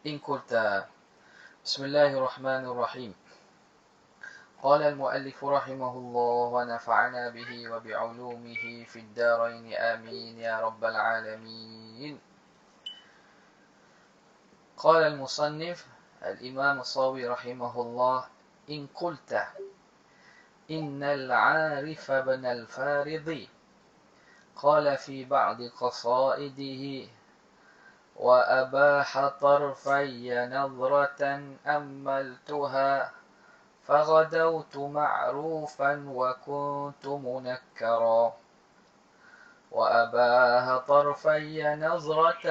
إن قلت بسم الله الرحمن الرحيم. قال المؤلف رحمه الله ونفعنا به وبعلومه في الدارين آمين يا رب العالمين. قال المصنف الإمام الصاوي رحمه الله: إن قلت إن العارف بن الفارض قال في بعض قصائده: وأباح طرفي نظرة أملتها فغدوت معروفا وكنت منكرا. وأباح طرفي نظرة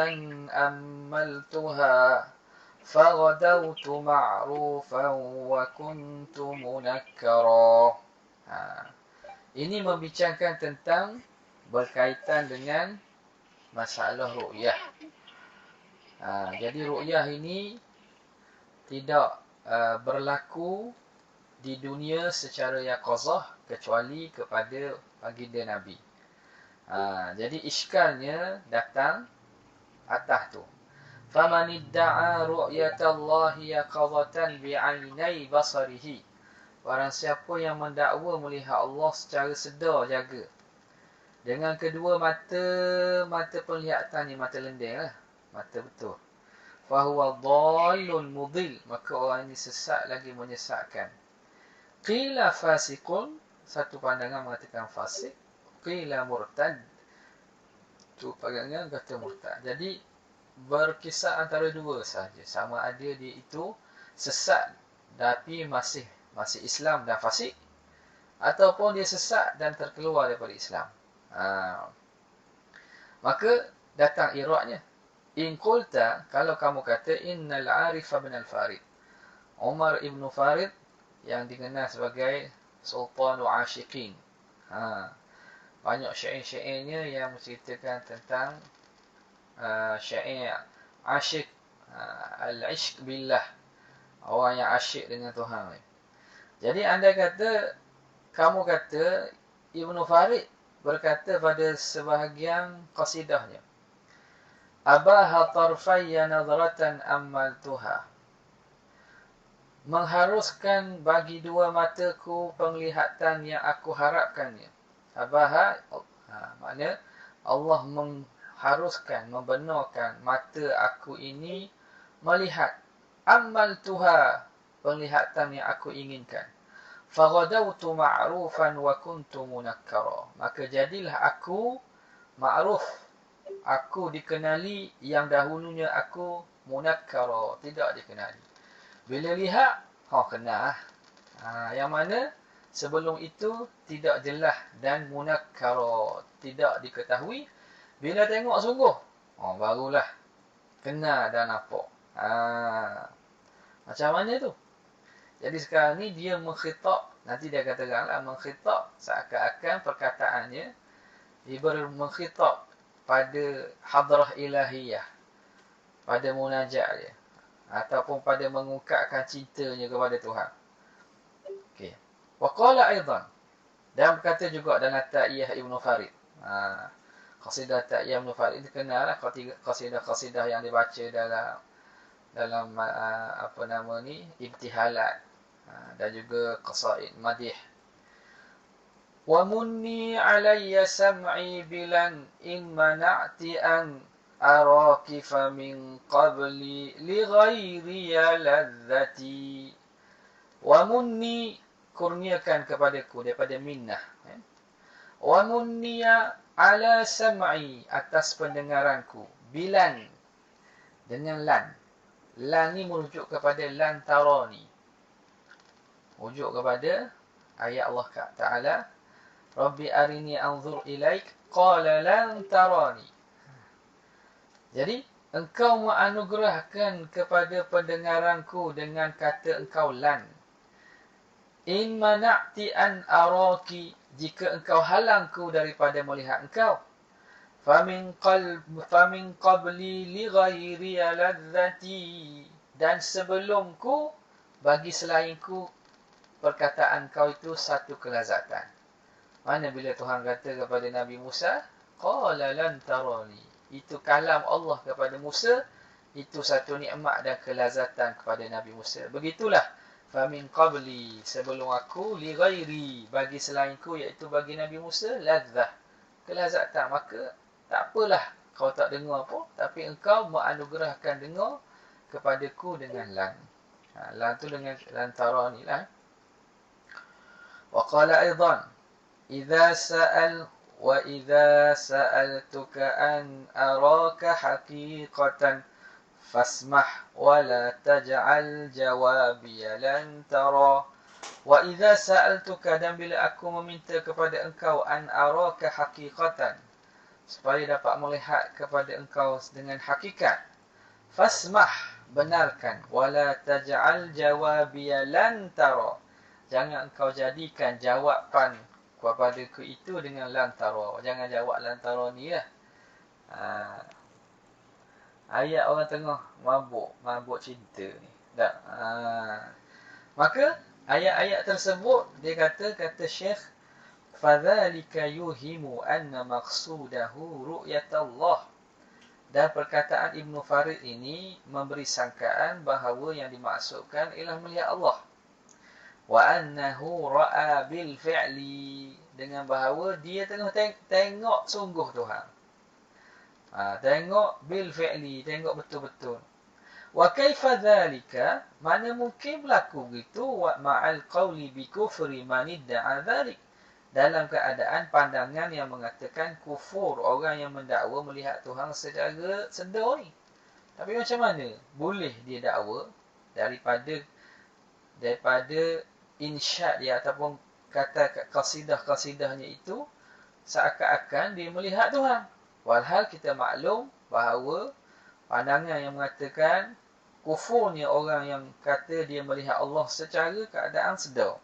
أملتها فغدوت معروفا وكنت منكرا. Ini membicarakan tentang berkaitan dengan masalah ru'yah. Jadi ru'yah ini tidak berlaku di dunia secara yaqazah kecuali kepada baginda Nabi. Jadi iskalnya datang atas tu. Faman idda'a ru'yatallahi yaqazatan bi'ainai basarihi. Barang siapa yang mendakwa melihat Allah secara sedar jaga dengan kedua mata penglihatannya, mata lendeng lah, mata betul. Fahuwa dhallun mudil, maka orang ini sesat lagi menyesatkan. Qila fasiqun, satu pandangan mengatakan fasik. Qila murtad, tu pandangan kata murtad. Jadi berkisar antara dua sahaja, sama ada dia itu sesat tapi masih Islam dan fasik, ataupun dia sesat dan terkeluar daripada Islam. Maka datang iraknya. In qulta, kalau kamu kata innal arifa bin al-Farid, Umar ibn Farid yang dikenal sebagai Sultanul Ashiqin. Banyak syair-syairnya yang menceritakan tentang syair asyik, al-ishq billah, orang yang asyik dengan Tuhan. Jadi anda kata, kamu kata Ibn Farid berkata pada sebahagian qasidahnya, abaha tarfayya nadratan ammaltuha, mengharuskan bagi dua mataku penglihatan yang aku harapkannya. Abaha, maknanya Allah mengharuskan, membenarkan mata aku ini melihat. Ammaltuha, penglihatan yang aku inginkan. Faghadawtu ma'rufan wa kuntu munakkara, maka jadilah aku ma'ruf, aku dikenali yang dahulunya aku munakkara, tidak dikenali. Bila lihat, kenal. Yang mana sebelum itu tidak jelas dan munakkara, tidak diketahui. Bila tengok sungguh, barulah kenal dan nampak. Macam mana tu? Jadi sekarang ni dia mengkhitab, nanti dia katakanlah mengkhitab, seakan-akan perkataannya dia mengkhitab pada hadrah ilahiyah, pada munajat dia, ataupun pada mengungkapkan cintanya kepada Tuhan. Okey. Wa qala aidan, dan berkata juga dalam Ta'iyah Ibn Farid. Qasidah Ta'iyah Ibn Farid dikenallah qasidah-qasidah yang dibaca dalam apa nama ni, ibtihalat, dan juga qasaid madih. Wa munni alayya sam'i bilan in mana'ti an araki fa min qabli li ghairi ladzati. Wa munni, kurniakan kepadaku, daripada minnah. Wa munniya ala sam'i, atas pendengaranku, bilan, dengan lan. Lan ni merujuk kepada lan tarani, merujuk kepada ayat Allah Ta'ala, Rabbi arini anzur ilaik, qala lan tarani. Jadi engkau menganugerahkan kepada pendengaranku dengan kata engkau lan. In mana'ti an araki, jika engkau halangku daripada melihat engkau. Famin qabli li ghairi ladzati, dan sebelumku bagi selainku perkataan kau itu satu kelazatan. Mana bila Tuhan kata kepada Nabi Musa, qala lan tarani, itu kalam Allah kepada Musa itu satu nikmat dan kelazatan kepada Nabi Musa. Begitulah famin qabli, sebelum aku, li ghairi, bagi selainku, iaitu bagi Nabi Musa, ladzah, kelazatan. Maka tak apalah kau tak dengar pun, tapi engkau menganugerahkan dengar kepadaku dengan lan. Lan tu dengan lantara ni lah. Wa qala aidan, idza sa'al wa idza sa'altuka an araka haqiqatan fasmah wa la taj'al jawabi lan tara. Wa idza sa'altuka, dan bila aku meminta kepada engkau, an araka haqiqatan, supaya dapat melihat kepada engkau dengan hakikat, fasmah, benarkan, wala taj'al jawabi lan tara, jangan engkau jadikan jawapan kepadaku itu dengan lan tara. Jangan jawab lan tara ni lah. Ayat orang tengah mabuk cinta ni. Tak. Maka ayat-ayat tersebut dia kata Syekh, fadzalika yuhimu anna maqsudahu ru'yatullah. Dan perkataan Ibn Farid ini memberi sangkaan bahawa yang dimaksudkan ialah melihat Allah. Wa annahu ra'a bil fi'li, dengan bahawa dia tengah tengok sungguh Tuhan. Tengok bil fi'li, tengok betul-betul. Wa kaifa dzalika, mana mungkin berlaku begitu, wa ma'al qawli bi kufri man idda'a dzalik, dalam keadaan pandangan yang mengatakan kufur orang yang mendakwa melihat Tuhan secara sedar ni. Tapi macam mana boleh dia dakwa daripada insya dia ataupun kata kasidah-kasidahnya itu seakan-akan dia melihat Tuhan. Walhal kita maklum bahawa pandangan yang mengatakan kufurnya orang yang kata dia melihat Allah secara keadaan sedar.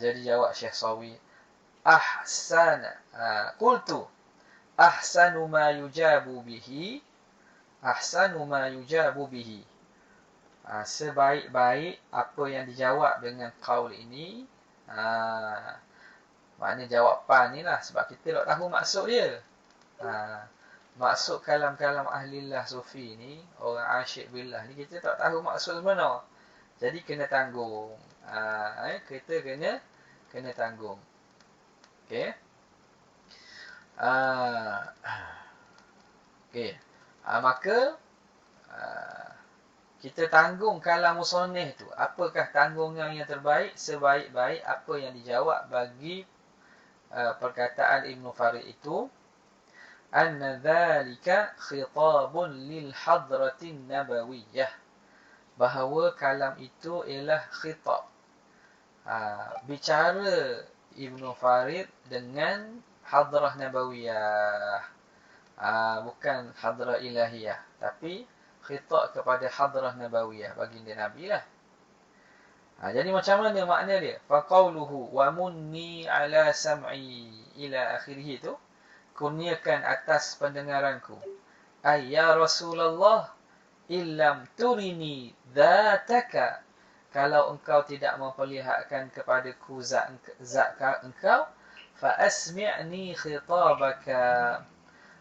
Jadi jawab Syekh Sawi, qultu ahsanu ma yujabu bihi, sebaik-baik apa yang dijawab dengan qaul ini. Maknanya jawapan ni lah, sebab kita tak tahu maksud dia. Maksud kalam-kalam ahlillah sufi ni, orang asyik billah ni, kita tak tahu maksud sebenar. Jadi kena tanggung. Kita kena tanggung. Okey. Okey. Maka kita tanggung kalam musannif tu. Apakah tanggungan yang terbaik? Sebaik-baik apa yang dijawab bagi perkataan Ibn Farid itu, anna dzalika khitabun lil hadratin nabawiyah, bahawa kalam itu ialah khitab, bicara Ibn Farid dengan hadrah nabawiyah, bukan hadrah ilahiyah, tapi khitab kepada hadrah nabawiyah, baginda Nabi lah. Jadi macam mana makna dia? Faqauluhu wa munni ala sam'i ila akhirih itu, kurniakan atas pendengaranku. Ay ya Rasulullah, illam turini dzataka, kalau engkau tidak memperlihatkan kepadaku zat engkau, fa asmi'ni khitabaka,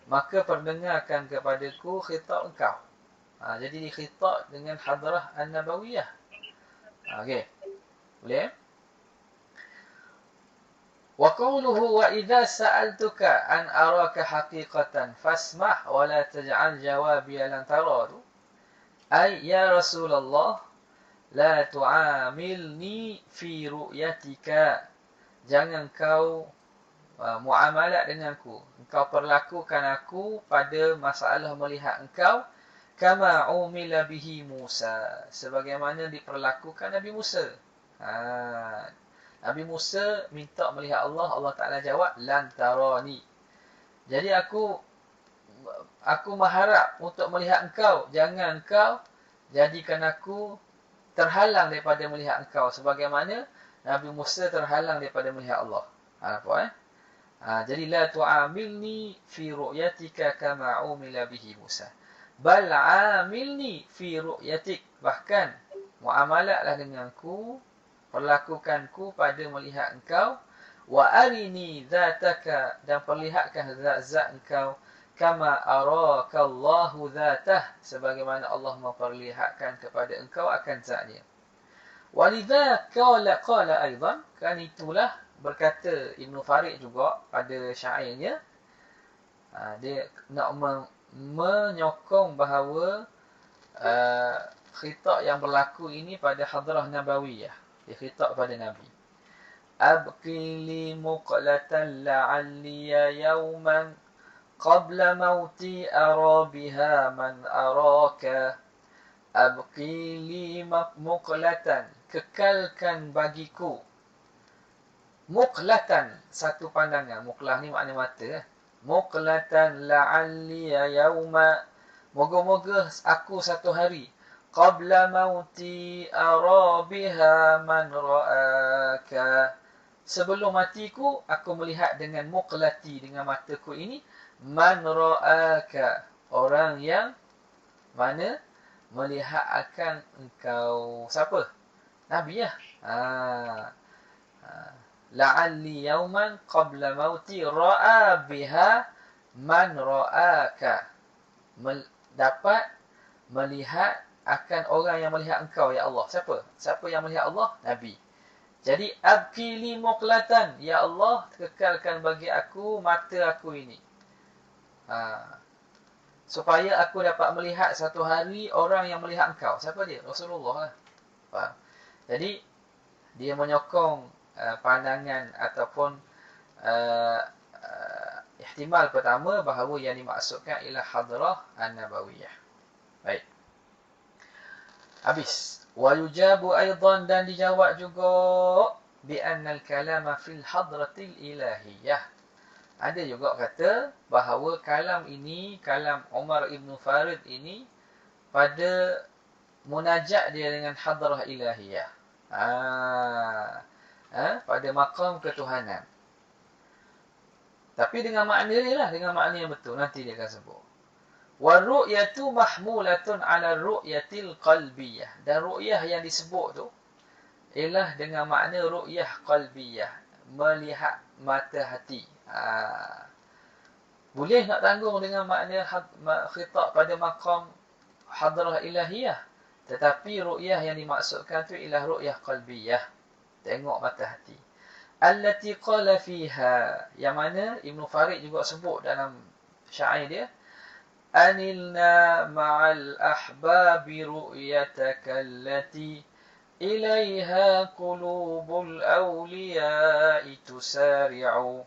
maka perdengarkan kepadaku khitab engkau. Jadi dikhitab dengan hadrah an-nabawiyah. Okey. Boleh? Wa qawluhu wa idza sa'altuka an araka haqiqatan fasmah wa la taj'al jawabi lan tara. Ay ya Rasulullah, la tu'amilni fi ru'yatika, jangan kau muamalat denganku, engkau perlakukan aku pada masalah melihat engkau, kama umila bihi Musa, sebagaimana diperlakukan Nabi Musa. Nabi Musa minta melihat Allah, Allah Ta'ala jawab lan tarani. Jadi aku mengharap untuk melihat engkau, jangan engkau jadikan aku terhalang daripada melihat engkau, sebagaimana Nabi Musa terhalang daripada melihat Allah. Jadi la tu'amilni fi ru'yatika kama umila bihi Musa, bal amilni fi ru'yatik, bahkan muamalatlah denganku, perlakukanku pada melihat engkau, wa arini dzataka, dan perlihatkan zat-zat engkau, kama arakallahu dzatah, sebagaimana Allah memperlihatkan kepada engkau akan zatnya. Walidha qala aidan, kan itulah berkata Ibn Farid juga pada syairnya, dia nak menyokong bahawa khitab yang berlaku ini pada hadrah nabawiyah, dia khitab pada Nabi. Abqi li muqlatan la'alliya yawman qabla mauti ara biha man araka. Abqi li muqlatan, kekalkan bagiku. Muqlatan, satu pandangan. Muqlah ni makna mata. Muqlatan la'alliya yawma, moga-moga aku satu hari. Qabla mauti ara biha man ra'aka. Sebelum matiku, aku melihat dengan muqlati, dengan mataku ini. Man ra'aka, orang yang mana melihat akan engkau. Siapa? Nabi lah. La'alli yawman qabla mauti ra'a biha man ra'aka. Dapat melihat akan orang yang melihat engkau, ya Allah. Siapa? Siapa yang melihat Allah? Nabi. Jadi, abki li muqlatan. Ya Allah, kekalkan bagi aku mata aku ini. Supaya aku dapat melihat satu hari orang yang melihat engkau. Siapa dia? Rasulullah lah. Faham? Jadi, dia menyokong pandangan ataupun ihtimal pertama bahawa yang dimaksudkan ialah hadrah an-nabawiyah. Baik. Habis. Wa yujabu aidan, dan dijawab juga bi anna al-kalama fil hadratil ilahiyah. Ada juga kata bahawa kalam ini, kalam Umar Ibn Farid ini, pada munajat dia dengan hadrah ilahiyah. Pada maqam ketuhanan. Tapi dengan makna dia lah, dengan makna yang betul. Nanti dia akan sebut. Wa ru'yatu mahmulatun ala ru'yatil qalbiyah. Dan ru'yah yang disebut tu ialah dengan makna ru'yah qalbiyah, melihat mata hati. Boleh nak tanggung dengan makna khitab pada maqam hadrah ilahiyah. Tetapi ru'yah yang dimaksudkan tu ialah ru'yah qalbiyah. Tengok mata hati. Allati qala fiha, yang mana Ibn Farid juga sebut dalam syair dia. Anilna ma'al ahbabi ru'yataka allati ilaiha qulubul awliya'i tusari'u.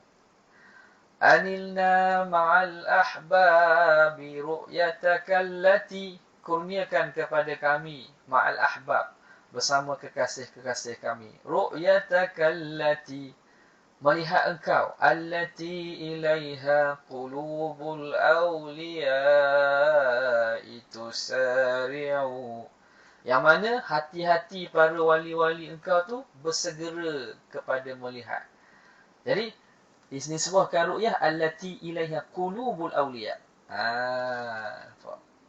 Anilna ma'al ahbabi ru'yataka allati, kurniakan kepada kami ma'al ahbab, bersama kekasih-kekasih kami. Ru'yataka allati, melihat engkau. Allati ilaiha qulubul awliya'i tusari'u, yang mana hati-hati para wali-wali engkau tu bersegera kepada melihat. Jadi, di sini sebutkan ru'yah allati ilaiha qulubul awliya.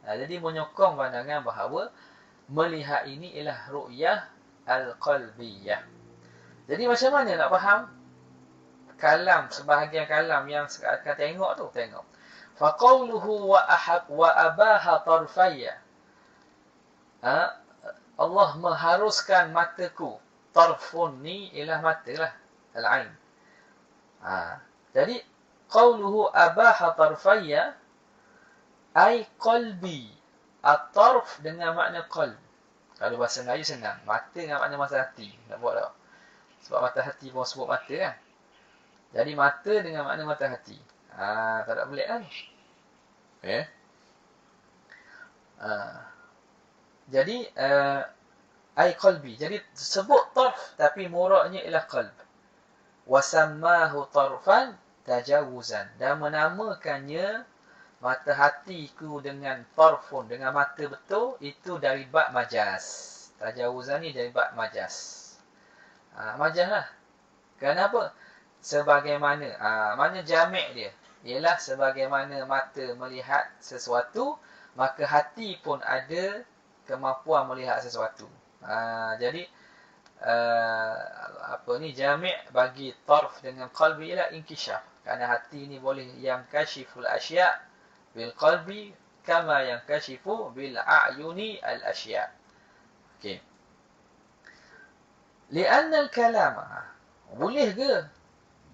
Jadi menyokong pandangan bahawa melihat ini ialah ru'yah al-qalbiyah. Jadi macam mana nak faham kalam, sebahagian kalam yang akan tengok tu? Tengok. Faqawluhu wa abaha tarfayya. Allah mengharuskan mataku. Tarfun ni ialah mata lah. Al-ain. Jadi, qawluhu abaha tarfayya, ay qalbi. At-tarf dengan makna qalb. Kalau bahasa Melayu senang. Mata dengan makna mata hati. Nak buat tak? Sebab mata hati pun sebut mata kan. Jadi, mata dengan makna mata hati. Tak ada pelik kan? Okay. Jadi, ay qalbi. Jadi, sebut tarf, tapi muraknya ialah qalb. Wasammahu tarfan tajawuzan, dan menamakannya mata hatiku dengan tarfun, dengan mata betul, itu dari bab majaz. Tajawuzan ni dari bab majaz. Majaz lah. Kenapa? Sebagaimana, mana jami' dia ialah sebagaimana mata melihat sesuatu, maka hati pun ada kemampuan melihat sesuatu. Jadi jami' bagi tarf dengan qalbi ialah inkishaf. Kerana hati ni boleh yang kashiful asya', bil qalbi kama yankashifu bil a'yuni al asya. Okey. Li'anna al kalama, boleh ke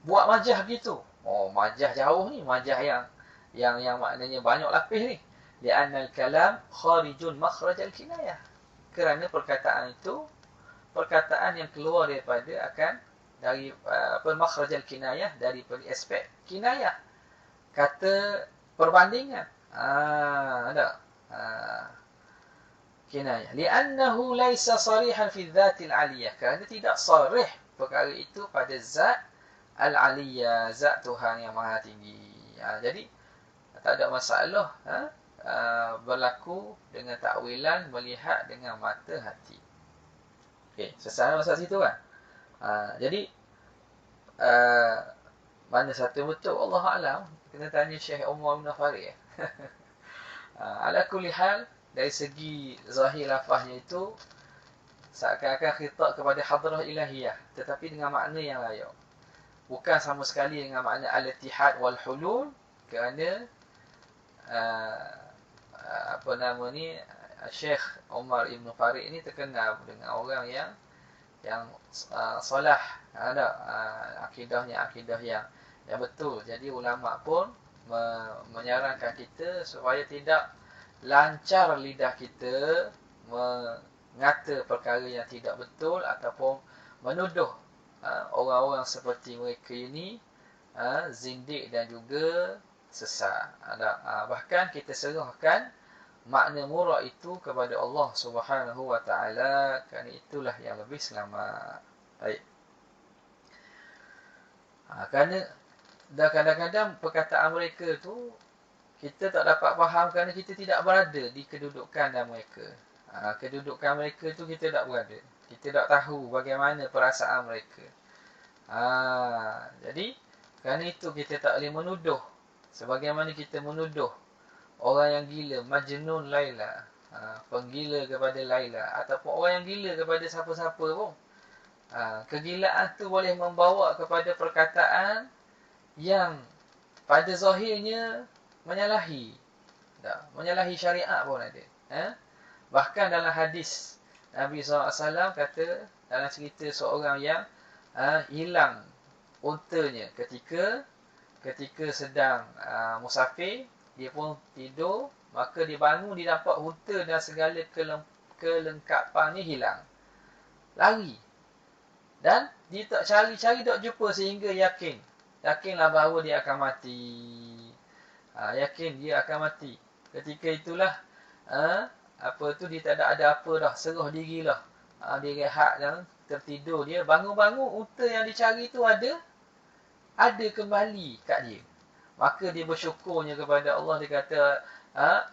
buat majah gitu? Oh, majah jauh ni, majah yang maknanya banyak lapis ni. Li'anna al kalam kharijun makhraj al kinayah. Kerana perkataan itu perkataan yang keluar daripada dari makhraj al kinayah, daripada aspek kinayah. Kata perbandingan. Ada. Kinayah. Li'annahu laisa sarihan fi dhatil aliyah. Kerana tidak sarih perkara itu pada zat al-aliyah, zat Tuhan yang maha tinggi. Jadi, tak ada masalah berlaku dengan takwilan melihat dengan mata hati. Okey, selesai masa situ kan? Jadi, mana satu betul? Allah Alam. Kena tanya Syekh Umar bin Farid. Ala kulli hal, dari segi zahir lafaznya itu seakan-akan khitab kepada hadrah ilahiyah, tetapi dengan makna yang layak. Bukan sama sekali dengan makna al-ittihad wal hulul, kerana Syekh Umar Ibn Farid ini terkenal dengan orang yang salah, akidahnya akidah yang betul. Jadi ulama pun menyarankan kita supaya tidak lancar lidah kita mengata perkara yang tidak betul ataupun menuduh orang-orang seperti mereka ini zindik dan juga sesat. Bahkan kita serahkan makna murad itu kepada Allah Subhanahu wa taala, kerana itulah yang lebih selamat. Baik. Kerana dan kadang-kadang perkataan mereka tu kita tak dapat faham kerana kita tidak berada di kedudukan dan mereka. Kedudukan mereka tu kita tak berada. Kita tak tahu bagaimana perasaan mereka. Jadi kerana itu kita tak boleh menuduh sebagaimana kita menuduh orang yang gila, Majnun Laila, penggila kepada Laila, ataupun orang yang gila kepada siapa-siapa pun. Kegilaan tu boleh membawa kepada perkataan yang pada zahirnya menyalahi syariat pun ada. Bahkan dalam hadis Nabi SAW kata, dalam cerita seorang yang hilang untanya ketika sedang musafir, dia pun tidur, maka dia bangun, dia nampak unta dan segala kelengkapannya hilang. Lari. Dan dia tak cari-cari, tak jumpa sehingga yakinlah bahawa dia akan mati. Yakin dia akan mati. Ketika itulah dia tak ada apa dah, serah dirilah. Dia rehat dan tertidur. Dia bangun-bangun, unta yang dicari tu ada kembali kat dia. Maka dia bersyukurnya kepada Allah. Dia kata,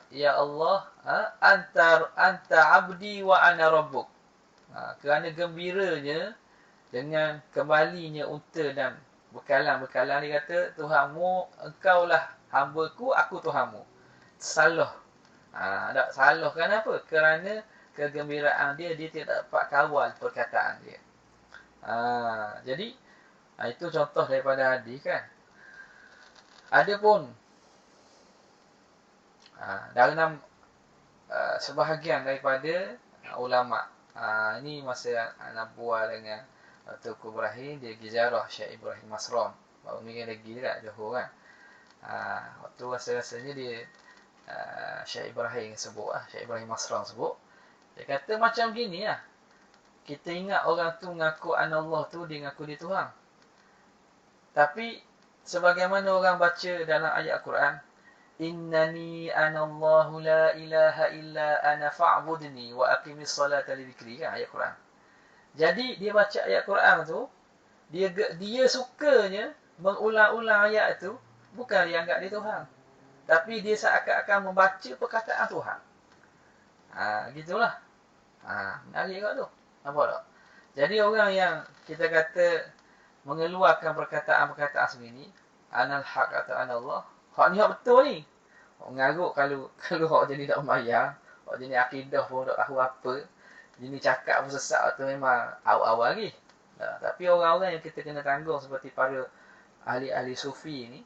ya Allah, anta abdi wa ana rabbuk. Kerana gembiranya dengan kembalinya unta dan bekalan-bekalan, dia kata, Tuhanmu, engkaulah hamba-Ku, aku Tuhanmu. Salah. Tak salah. Kenapa? Kerana kegembiraan dia tidak dapat kawal perkataan dia. Jadi, itu contoh daripada hadis kan. Adapun dalam sebahagian daripada ulama, ini masa anak buah dengan Tuku Ibrahim, dia pergi ziarah Syekh Ibrahim Masron. Baru ni lagi dekat Johor kan. Waktu rasa-rasanya dia Syekh Ibrahim sebut, Syekh Ibrahim Masron sebut. Dia kata macam gini lah. Kita ingat orang tu ngaku Allah tu, dia ngaku dia Tuhan. Tapi sebagaimana orang baca dalam ayat Quran, innani anallahu la ilaha illa ana fa'budni wa aqimis salata li dzikri, kan ayat Quran. Jadi dia baca ayat Quran tu, dia sukanya mengulang-ulang ayat tu, bukan dia anggap dia Tuhan, tapi dia seakan-akan membaca perkataan Tuhan. Gitulah. Menarik kat tu. Nampak tak? Jadi orang yang kita kata mengeluarkan perkataan-perkataan sebegini, anal haq atau anallah, hak ni hak betul ni. Ngaruk kalau hak jadi tak membayar, hak jadi akidah pun tak tahu apa, jadi cakap pun sesat, tu memang awal-awal lagi. Tapi orang-orang yang kita kena tanggung seperti para ahli-ahli sufi ni,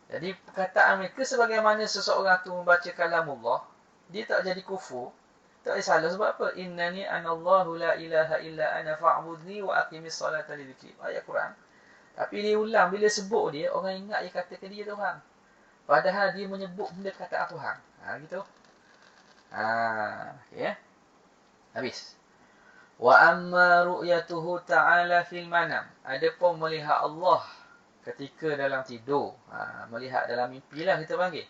Jadi perkataan mereka sebagaimana seseorang tu membaca kalamullah, dia tak jadi kufur, tak ada salah. Sebab apa? Innani anallahu la ilaha illa ana fa'budni wa aqimis salata li dzikri. Ayat Quran. Tapi dia ulang, bila sebut dia, orang ingat dia kata ke dia Tuhan. Padahal dia menyebut benda kata Tuhan. Gitu. Okay, ya. Habis. Wa amma ru'yatuhu ta'ala fil manam. Adapun melihat Allah ketika dalam tidur. Melihat dalam mimpi lah kita panggil.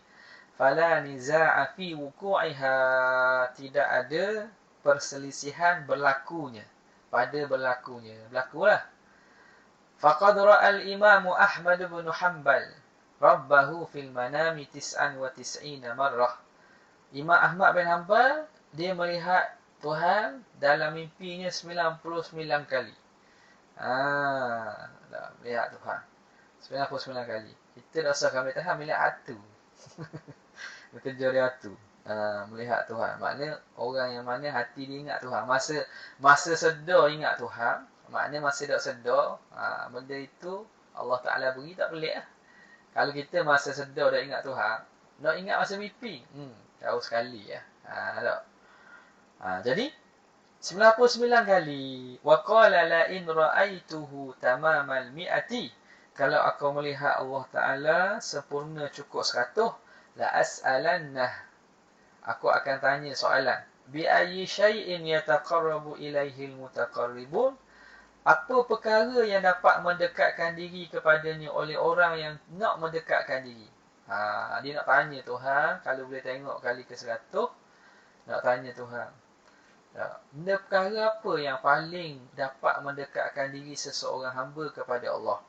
Fala niza'a fi wuku'iha. Tidak ada perselisihan berlakunya. Pada berlakunya. Berlakulah. Faqad ra'al imamu Ahmad bin Hanbal. Rabbahu fil manami tis'an wa tis'ina marrah. Imam Ahmad bin Hanbal, dia melihat Tuhan dalam mimpinya 99 kali. Melihat Tuhan 99 kali. Kita rasa kami tahan melihat hatu. Bekerja di hatu. Melihat Tuhan. Maknanya orang yang mana hati dia ingat Tuhan. Masa sedar ingat Tuhan. Maknanya masa tak sedar, benda itu Allah Ta'ala beri tak pelik lah. Kalau kita masa sedar dah ingat Tuhan, nak ingat masa mimpi, jauh sekali ya. Jadi 99 kali. Wa qala la in ra'aituhu tamamal mi'ati. Kalau aku melihat Allah Ta'ala sempurna cukup 100, la as'alannah. Aku akan tanya soalan. Bi ayyi syai'in yataqarrabu ilaihi al-mutaqarribun. Apa perkara yang dapat mendekatkan diri kepadanya oleh orang yang nak mendekatkan diri? Dia nak tanya Tuhan, kalau boleh tengok kali ke-100, nak tanya Tuhan. Benda perkara apa yang paling dapat mendekatkan diri seseorang hamba kepada Allah?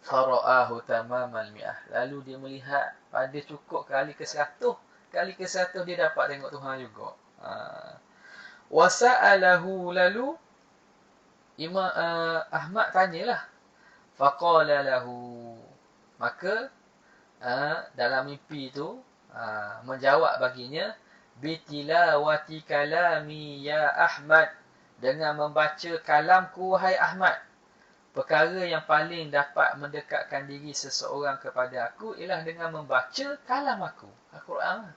Fara'ahu tamamal mi'ah. Lalu dia melihat pada cukup kali ke-100. Kali ke-100 dia dapat tengok Tuhan juga. Wasa'alahu, lalu Imam Ahmad tanyalah. Faqala lahu. Maka dalam mimpi itu menjawab baginya, bitilawati kalami ya Ahmad, dengan membaca kalamku wahai Ahmad. Perkara yang paling dapat mendekatkan diri seseorang kepada aku ialah dengan membaca kalam aku, Al-Quran.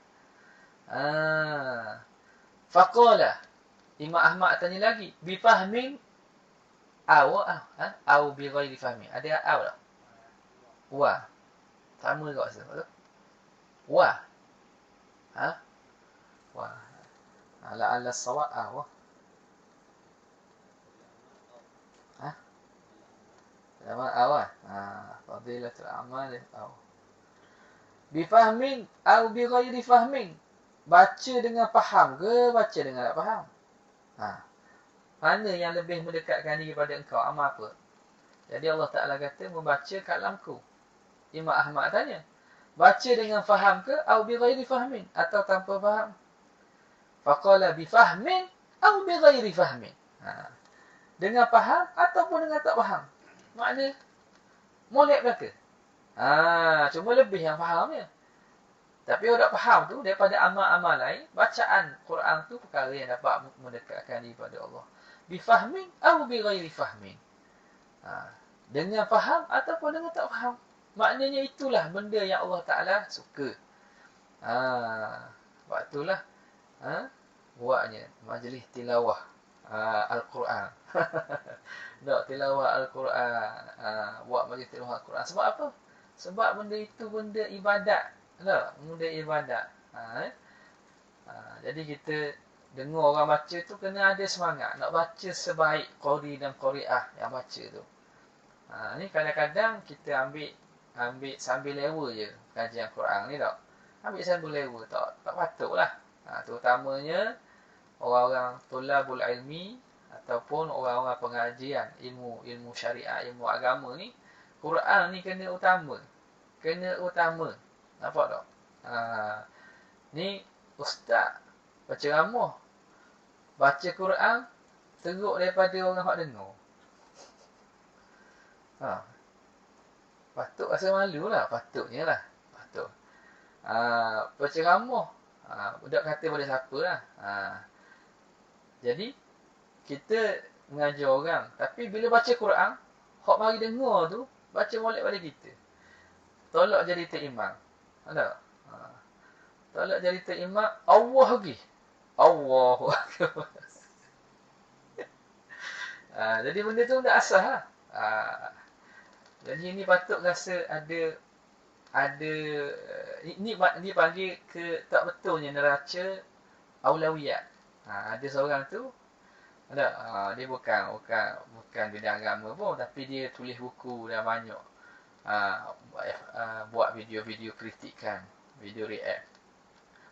Faqala, Imam Ahmad tanya lagi, bifahmin aw bi ghairi fahmin. Ada aw tak? Wa. Sama juga rasa. Wa. Wa. Ala as-sawa wa. Sama aw. Fadilatul a'mal aw. Bi fahmin aw bi ghairi fahmin. Baca dengan faham ke baca dengan tak faham? Mana yang lebih mendekatkan diri pada engkau? Amal apa? Jadi Allah Ta'ala kata membaca kalamku. Imam Ahmad tanya, baca dengan faham ke atau bi ghairi fahmin, atau tanpa faham? Faqala bi fahmin atau bi ghairi fahmin. Dengan faham ataupun dengan tak faham. Maknanya molek belaka. Cuma lebih yang fahamnya. Tapi orang tak faham tu daripada amal-amal lain, bacaan Quran tu perkara yang dapat mendekatkan diri pada Allah. Bi fahmin atau bi ghairi fahmin. Dengan faham ataupun dengan tak faham. Maknanya itulah benda yang Allah Ta'ala suka. Waktulah buatnya majlis tilawah Al-Quran. Tak tilawah Al-Quran. Buat majlis tilawah Al-Quran. Sebab apa? Sebab benda itu benda ibadat. Tak? Benda ibadat. Jadi kita dengar orang baca tu kena ada semangat. Nak baca sebaik qari dan qari'ah yang baca tu. Ni kadang-kadang kita ambil sambil lewa je kajian Quran ni tak. Ambil sambil lewa tak patutlah. Terutamanya orang-orang tulabul ilmi ataupun orang-orang pengajian ilmu syariat, ilmu agama ni, Quran ni kena utama. Kena utama. Nampak tak? Ni ustaz penceramah baca Quran teruk daripada orang hak dengar. Patut rasa malu lah. Patutnya lah. Patut. Penceramah. Budak kata pada siapa lah. Jadi, kita mengajar orang. Tapi bila baca Quran, hak mari dengar tu, baca molek pada kita. tolak jadi terimam. Ada? Ha. Tolak jadi terimam, Allah lagi. Allahu Akbar. Jadi benda tu dah asal lah. Jadi ini patut rasa ada ini panggil ke tak betulnya neraca aulawiyat. Ada seorang tu dia bukan bidang agama pun, tapi dia tulis buku dah banyak. Buat video-video kritikan, video react.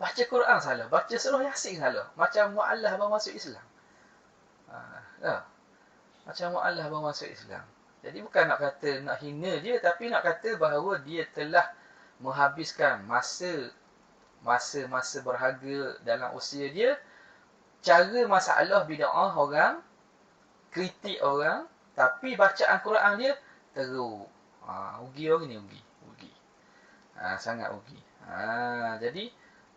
Baca Quran salah, baca surah Yasin salah. Macam mu'allah baru masuk Islam. Macam mu'allah baru masuk Islam. Jadi bukan nak kata nak hina dia, tapi nak kata bahawa dia telah menghabiskan masa berharga dalam usia dia. Cara masalah bid'ah orang, kritik orang, tapi bacaan Quran dia teruk. Ugi orang ni, ugi. Sangat ugi. Jadi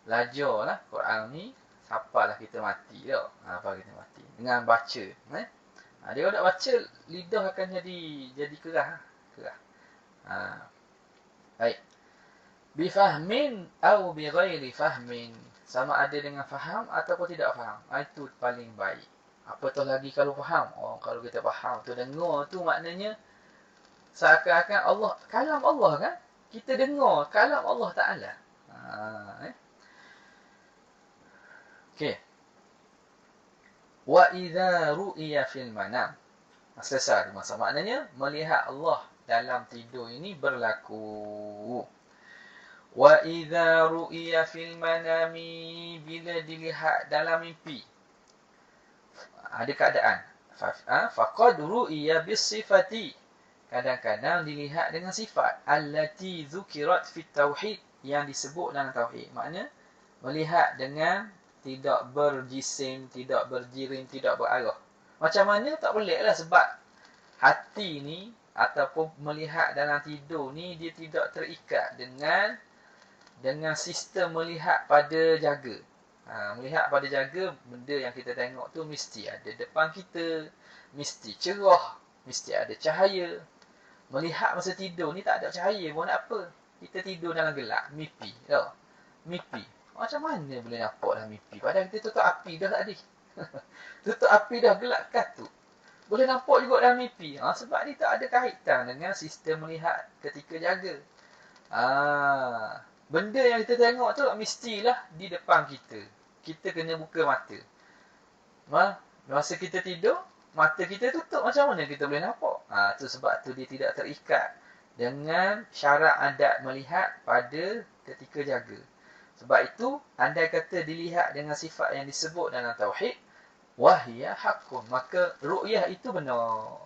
belajarlah Quran ni, sapalah kita mati dah. Apa kita mati dengan baca, dia nak baca, lidah akan jadi kerah. Baik. Bifahmin atau bighairi fahmin, sama ada dengan faham ataupun tidak faham. Itu paling baik. Apatah lagi kalau faham. Kalau kita faham tu, dengar tu maknanya seakan-akan Allah, kalam Allah kan? Kita dengar kalam Allah Ta'ala. Okey. Wa idza ru'iya fil manam. Selesai masa maknanya melihat Allah dalam tidur ini berlaku. Wa idza ru'iya fil manami, bila dilihat dalam mimpi. Ada keadaan. Faqad ru'iya bis sifati. Kadang-kadang dilihat dengan sifat allati dzukirat fit tauhid, yang disebut dalam tauhid. Maknanya melihat dengan tidak berjisim, tidak berjirim, tidak berarah. Macam mana tak peliklah, sebab hati ni ataupun melihat dalam tidur ni dia tidak terikat dengan sistem melihat pada jaga. Melihat pada jaga, benda yang kita tengok tu mesti ada depan kita, mesti cerah, mesti ada cahaya. Melihat masa tidur ni tak ada cahaya pun apa. Kita tidur dalam gelap, mimpi. Mimpi. Macam mana boleh nampak dalam mimpi? Padahal kita tutup api dah tadi. Tutup api dah, gelap katut. Boleh nampak juga dalam mimpi. Sebab ni tak ada kaitan dengan sistem melihat ketika jaga. Benda yang kita tengok tu mestilah di depan kita. Kita kena buka mata. Masa kita tidur, mata kita tutup, macam mana kita boleh nampak? Tu sebab tu dia tidak terikat dengan syarat adat melihat pada ketika jaga. Sebab itu, andai kata dilihat dengan sifat yang disebut dalam tauhid, wahya haqqun, maka ru'yah itu benar.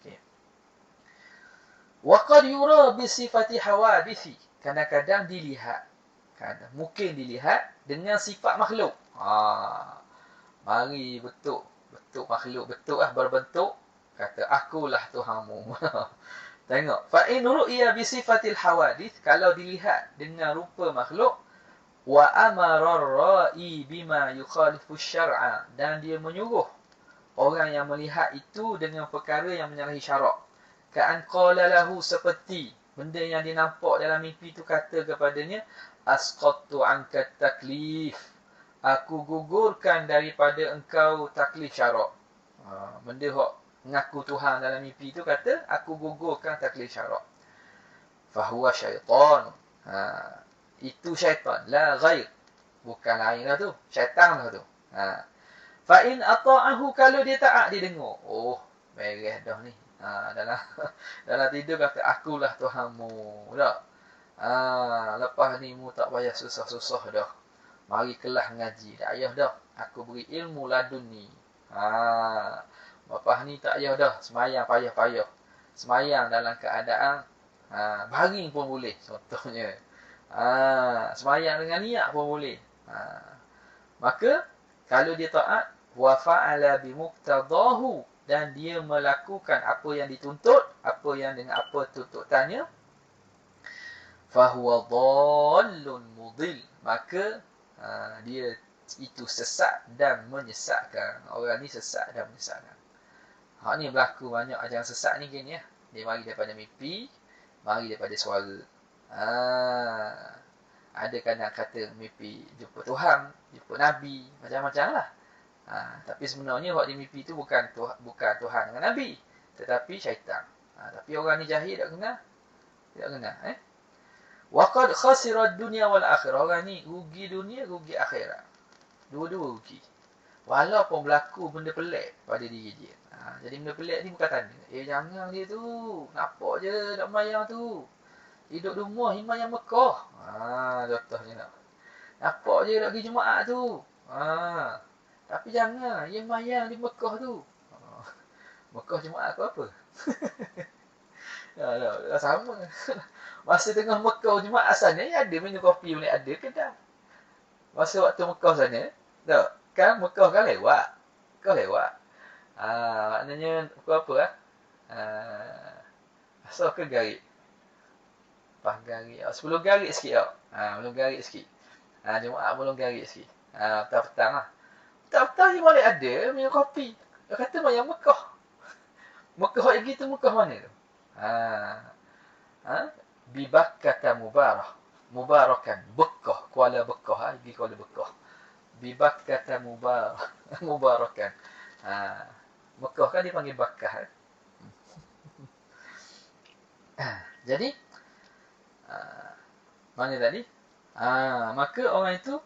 Okay. Wa qad yura bi sifati hawadithi, kadang-kadang dilihat, mungkin dilihat dengan sifat makhluk. Mari bentuk makhluk, berbentuk, kata akulah Tuhanmu. Tengok, fa in ru'ya bi sifatil hawadith, kalau dilihat dengan rupa makhluk, wa amara ar-ra'i bima yukhalifu syar'a, dan dia menyuruh orang yang melihat itu dengan perkara yang menyalahi syarak. Ka'an qala lahu, seperti benda yang dia nampak dalam mimpi itu kata kepadanya, asqattu anka taklif, aku gugurkan daripada engkau taklif syarak. Benda hak mengaku Tuhan dalam mimpi itu kata, aku gugurkan taklif syarak. Fahuwa syaitan. Itu syaitan, la ghair, bukan lain lah tu, syaitan lah tu. Fa in ata'ahu, kalau dia taat, dia dengar, beres dah ni. Dalam tidur kata akulah Tuhanmu dah. Lepas ni mu tak payah susah-susah dah. Mari kelas ngaji, tak payah dah. Aku beri ilmu laduni. Lepas ni tak payah dah semayang payah-payah. Semayang dalam keadaan baring pun boleh, contohnya. Semayang dengan niat pun boleh. Maka kalau dia taat, wa fa'ala bi muqtadahu, dan dia melakukan apa yang dituntut, apa yang dengan apa tuntutannya, fahuwa dhallun mudil, maka dia itu sesat dan menyesatkan. Orang ni sesat dan menyesatkan. Hak ni berlaku banyak ajaran sesat ni gini ya. Dia mari daripada mimpi, mari daripada suara. Ada kadang kata mimpi jumpa Tuhan, jumpa Nabi, macam-macam lah. Tapi sebenarnya buat di mimpi tu bukan Tuhan dengan Nabi, tetapi syaitan. Tapi orang ni jahil tak kenal. Tak kenal. Waqad khasirat dunia wal akhirah. Orang ni rugi dunia, rugi akhirat. Dua-dua rugi. Walaupun berlaku benda pelik pada diri dia. Jadi benda pelik ni bukan tanda. Jangan dia tu. Nampak je nak mayang tu. Hidup di rumah himayang Mekah. Contohnya nak. Nampak je nak pergi Jumaat tu. Tapi jangan. Ia mayang di Mekah tu. Mekah Jumaat aku apa? Dah sama. Masa tengah Mekah Jumaat sana, ada minum kopi boleh ada ke tak? Masa waktu Mekah sana, tak? Kan Mekah kan lewat. Kau lewat. Maknanya apa lah? Asal ke garik? Pas garik. 10 garik sikit tau. Belum garik sikit. Jumaat belum garik sikit. Petang-petang lah. Petang-petang ni boleh ada minum kopi. Dia kata mayang Mekah. Mekah lagi tu Mekah mana tu? Bibakkata mubarakan. Bekah. Kuala Bekah. Pergi Kuala Bekah. Bibakkata mubarakan. Mekah kan dipanggil Bakkah. Jadi, mana tadi? Maka orang itu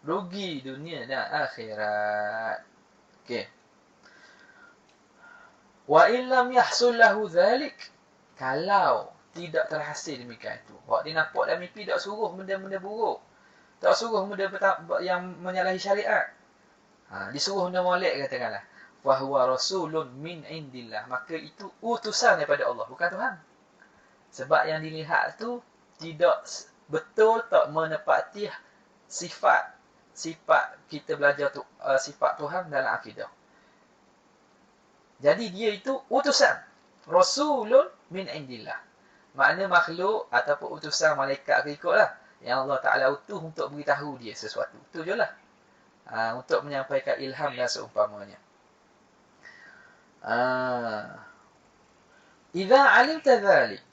rugi dunia dan akhirat. Okey. Wa illam yahsul lahu dhalik, kalau tidak terhasil demikian itu. Waktu dia nampak dalam mimpi tak suruh benda-benda buruk. Tak suruh benda yang menyalahi syariat. Disuruh benda molek katakanlah. Wa huwa rasulun min indillah. Maka itu utusan daripada Allah, bukan Tuhan. Sebab yang dilihat tu tidak betul, tak menepati sifat kita belajar tu, sifat Tuhan dalam akidah. Jadi dia itu utusan. Rasulun min indillah. Makna makhluk ataupun utusan malaikat ikutlah. Yang Allah Ta'ala utuh untuk beritahu dia sesuatu. Itu je lah. Untuk menyampaikan ilham dan seumpamanya. Idza alimta dhalik.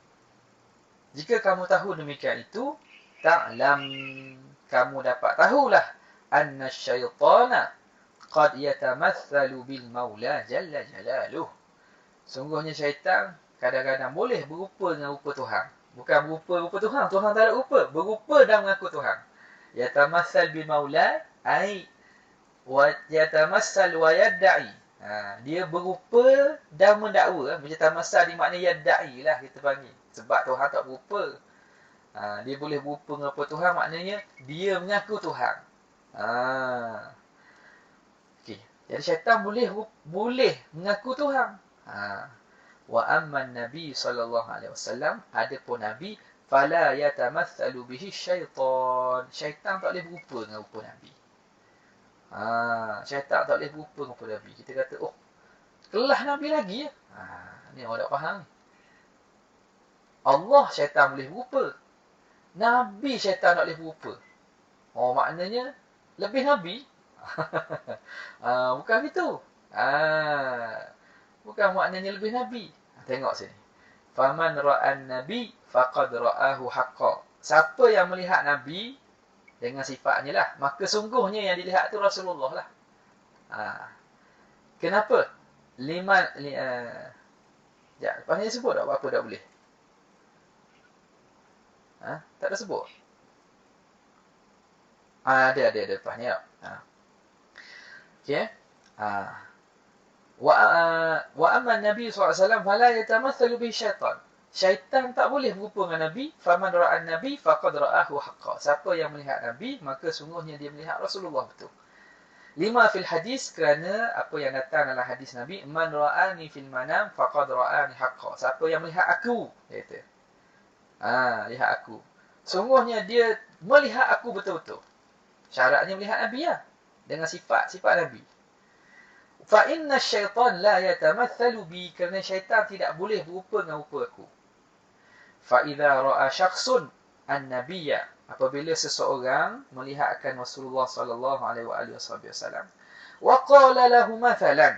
Jika kamu tahu demikian itu, ta'lam, kamu dapat tahulah anna syaitana qad yatamathalu bil maula jalla jalaluh. Sungguhnya syaitan kadang-kadang boleh berupa dengan rupa Tuhan. Bukan berupa rupa Tuhan. Tuhan tak ada rupa. Berupa dan mengaku Tuhan. Yatamathal bil maula ai wa yatamathal wa yadda'i. Dia berupa dan mendakwa. Macam tamathal di makna yadda'i lah kita panggil. Sebab Tuhan tak berupa. Dia boleh berupa dengan rupa Tuhan. Maknanya dia mengaku Tuhan. Okay. Jadi syaitan boleh mengaku Tuhan. Wa amman Nabi sallallahu alaihi wasallam, adapun Nabi, fala yatamathalu bihi syaitan. Syaitan tak boleh berupa dengan rupa Nabi. Syaitan tak boleh berupa dengan rupa Nabi. Kita kata, oh, kelah Nabi lagi ya. Ni orang tak faham ni. Allah syaitan boleh berupa. Nabi syaitan tak boleh berupa. Oh, maknanya lebih Nabi. Bukan gitu. Bukan maknanya lebih Nabi. Tengok sini. Faman ra'an Nabi faqad ra'ahu haqqan. Siapa yang melihat Nabi dengan sifatnya lah, maka sungguhnya yang dilihat tu Rasulullah lah. Kenapa? Lepas ni sebut tak apa tak boleh? Tak ada sebut. Ada lepas ni tak? Okey. Wa amma Nabi SAW fala yatamathalu bihi syaitan. Syaitan tak boleh berupa dengan Nabi. Faman ra'an Nabi faqad ra'ahu haqqan. Siapa yang melihat Nabi, maka sungguhnya dia melihat Rasulullah betul. 5 fil hadis, kerana apa yang datang dalam hadis Nabi, man ra'ani fil manam faqad ra'ani haqqan. Siapa yang melihat aku, dia kata. Lihat aku. Sungguhnya dia melihat aku betul-betul. Syaratnya melihat Nabi lah. Dengan sifat Nabi. Fa inna syaitan la yatamathalu bi, kerana syaitan tidak boleh berupa dengan rupa aku. Fa idza ra'a syakhsun an-nabiyya, apabila seseorang melihatkan Rasulullah sallallahu alaihi wasallam, wa qala lahu mathalan,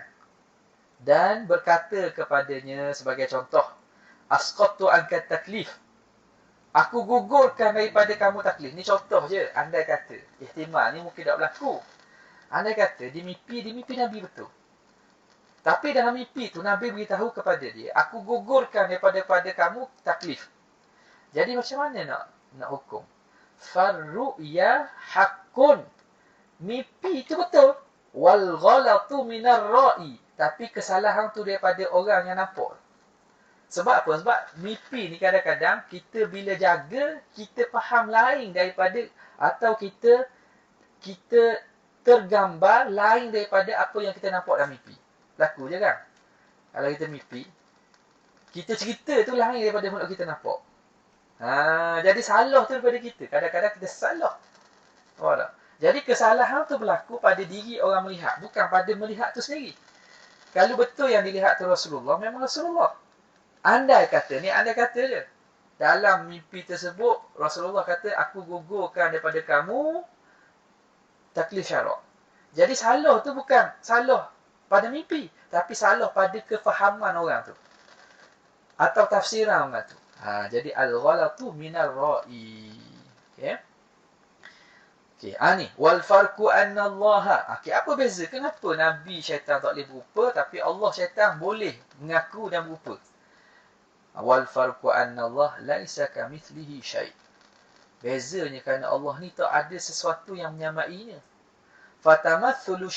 dan berkata kepadanya sebagai contoh, asqattu anka taklif, Aku gugurkan daripada kamu taklif. Ni contoh je. Andai kata. Ihtimal ni mungkin tak berlaku. Andai kata di mimpi Nabi betul. Tapi dalam mimpi tu Nabi beritahu kepada dia, aku gugurkan daripada kamu taklif. Jadi macam mana nak hukum? Farru'ya haqqun. Mimpi itu betul. Wal ghalatu minar ra'i. Tapi kesalahan tu daripada orang yang nampak. Sebab apa? Sebab mimpi ni kadang-kadang kita bila jaga, kita faham lain daripada, atau kita tergambar lain daripada apa yang kita nampak dalam mimpi. Laku je kan? Kalau kita mimpi, kita cerita tu lain daripada mulut kita nampak. Jadi salah tu daripada kita. Kadang-kadang kita salah. Faham tak? Jadi kesalahan tu berlaku pada diri orang melihat, bukan pada melihat tu sendiri. Kalau betul yang dilihat tu Rasulullah, memang Rasulullah. Andai kata je. Dalam mimpi tersebut, Rasulullah kata, aku gugurkan daripada kamu taklif syarak. Jadi salah tu bukan salah pada mimpi, tapi salah pada kefahaman orang tu. Atau tafsiran orang tu. Jadi al-ghalatu minal ra'i. Okay. Okey, ni wal farqu anna Allah. Okey, apa beza? Kenapa Nabi syaitan tak boleh berupa tapi Allah syaitan boleh mengaku dan berupa? Wal farqu anna Allah laisa kamithlihi syai'. Bezanya kerana Allah ni tak ada sesuatu yang menyamainya. Fatamathulu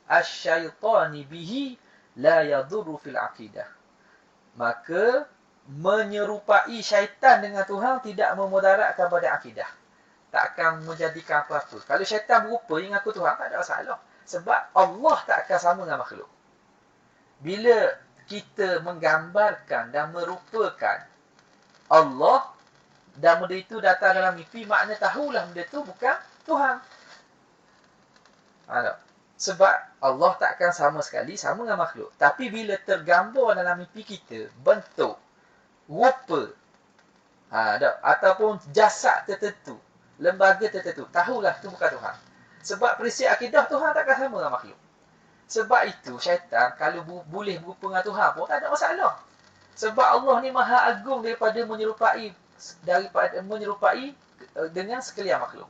asy-syaitani bihi la yadurru fil aqidah. Maka menyerupai syaitan dengan Tuhan tidak memudaratkan pada akidah. Tak akan menjadikan apa-apa. Kalau syaitan berupa yang aku Tuhan, tak ada masalah. Sebab Allah tak akan sama dengan makhluk. Bila kita menggambarkan dan merupakan Allah, dan benda itu datang dalam mimpi, makna tahulah benda itu bukan Tuhan. Sebab Allah tak akan sama sekali sama dengan makhluk. Tapi bila tergambar dalam mimpi kita, bentuk, rupa, ataupun jasad tertentu, lembaga tertentu, tahulah itu bukan Tuhan. Sebab prinsip akidah Tuhan takkan sama dengan makhluk. Sebab itu syaitan kalau boleh berupa dengan Tuhan pun tak ada masalah. Sebab Allah ni maha agung daripada menyerupai dengan sekalian makhluk.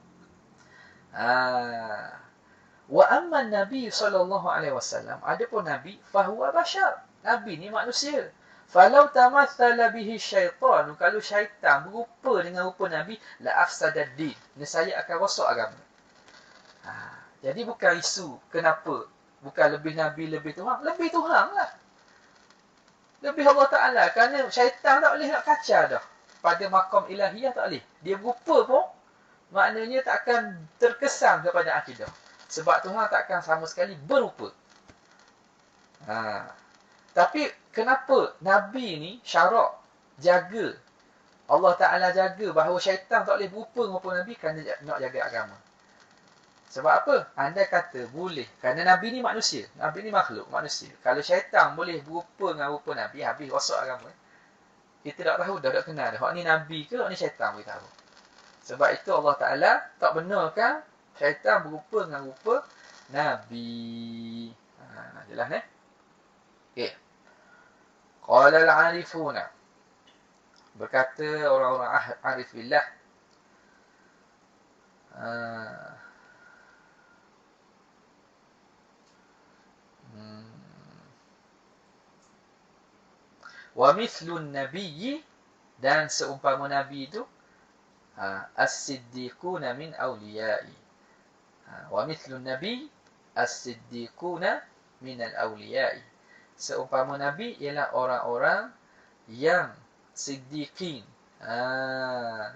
Wa amma Nabi sallallahu alaihi wasallam, adapun Nabi fahuwa bashar. Nabi ni manusia. Falau tamathala bihi syaitan, kalau syaitan berupa dengan rupa Nabi, la afsadad din, nescaya akan rosak agama. Jadi bukan isu kenapa, bukan lebih Nabi, lebih Tuhan. Lebih Tuhan lah. Lebih Allah Ta'ala. Kerana syaitan tak boleh nak kacau dah. Pada makam ilahiyah tak boleh. Dia berupa pun, maknanya tak akan terkesan kepada akidah. Sebab Tuhan tak akan sama sekali berupa. Tapi kenapa Nabi ni syarak jaga, Allah Ta'ala jaga bahawa syaitan tak boleh berupa dengan rupa Nabi kerana nak jaga agama. Sebab apa? Andai kata boleh. Kerana Nabi ni manusia. Nabi ni makhluk, manusia. Kalau syaitan boleh berupa dengan rupa Nabi, habis rosak agama. Kita tak tahu dah, tak kenal dah. Hak ni Nabi ke, hak ni syaitan beritahu. Sebab itu Allah Ta'ala tak benarkan syaitan berupa dengan rupa Nabi. Jelas ni? Okay. Qala al-arifuna. Berkata orang-orang arif billah. Wa mithlun nabiyyi, dan seumpama Nabi itu, as-siddiquna min awliyai. Wa mithlun nabi as-siddiquna min al-awliyai. Seumpama Nabi ialah orang-orang yang siddiqin,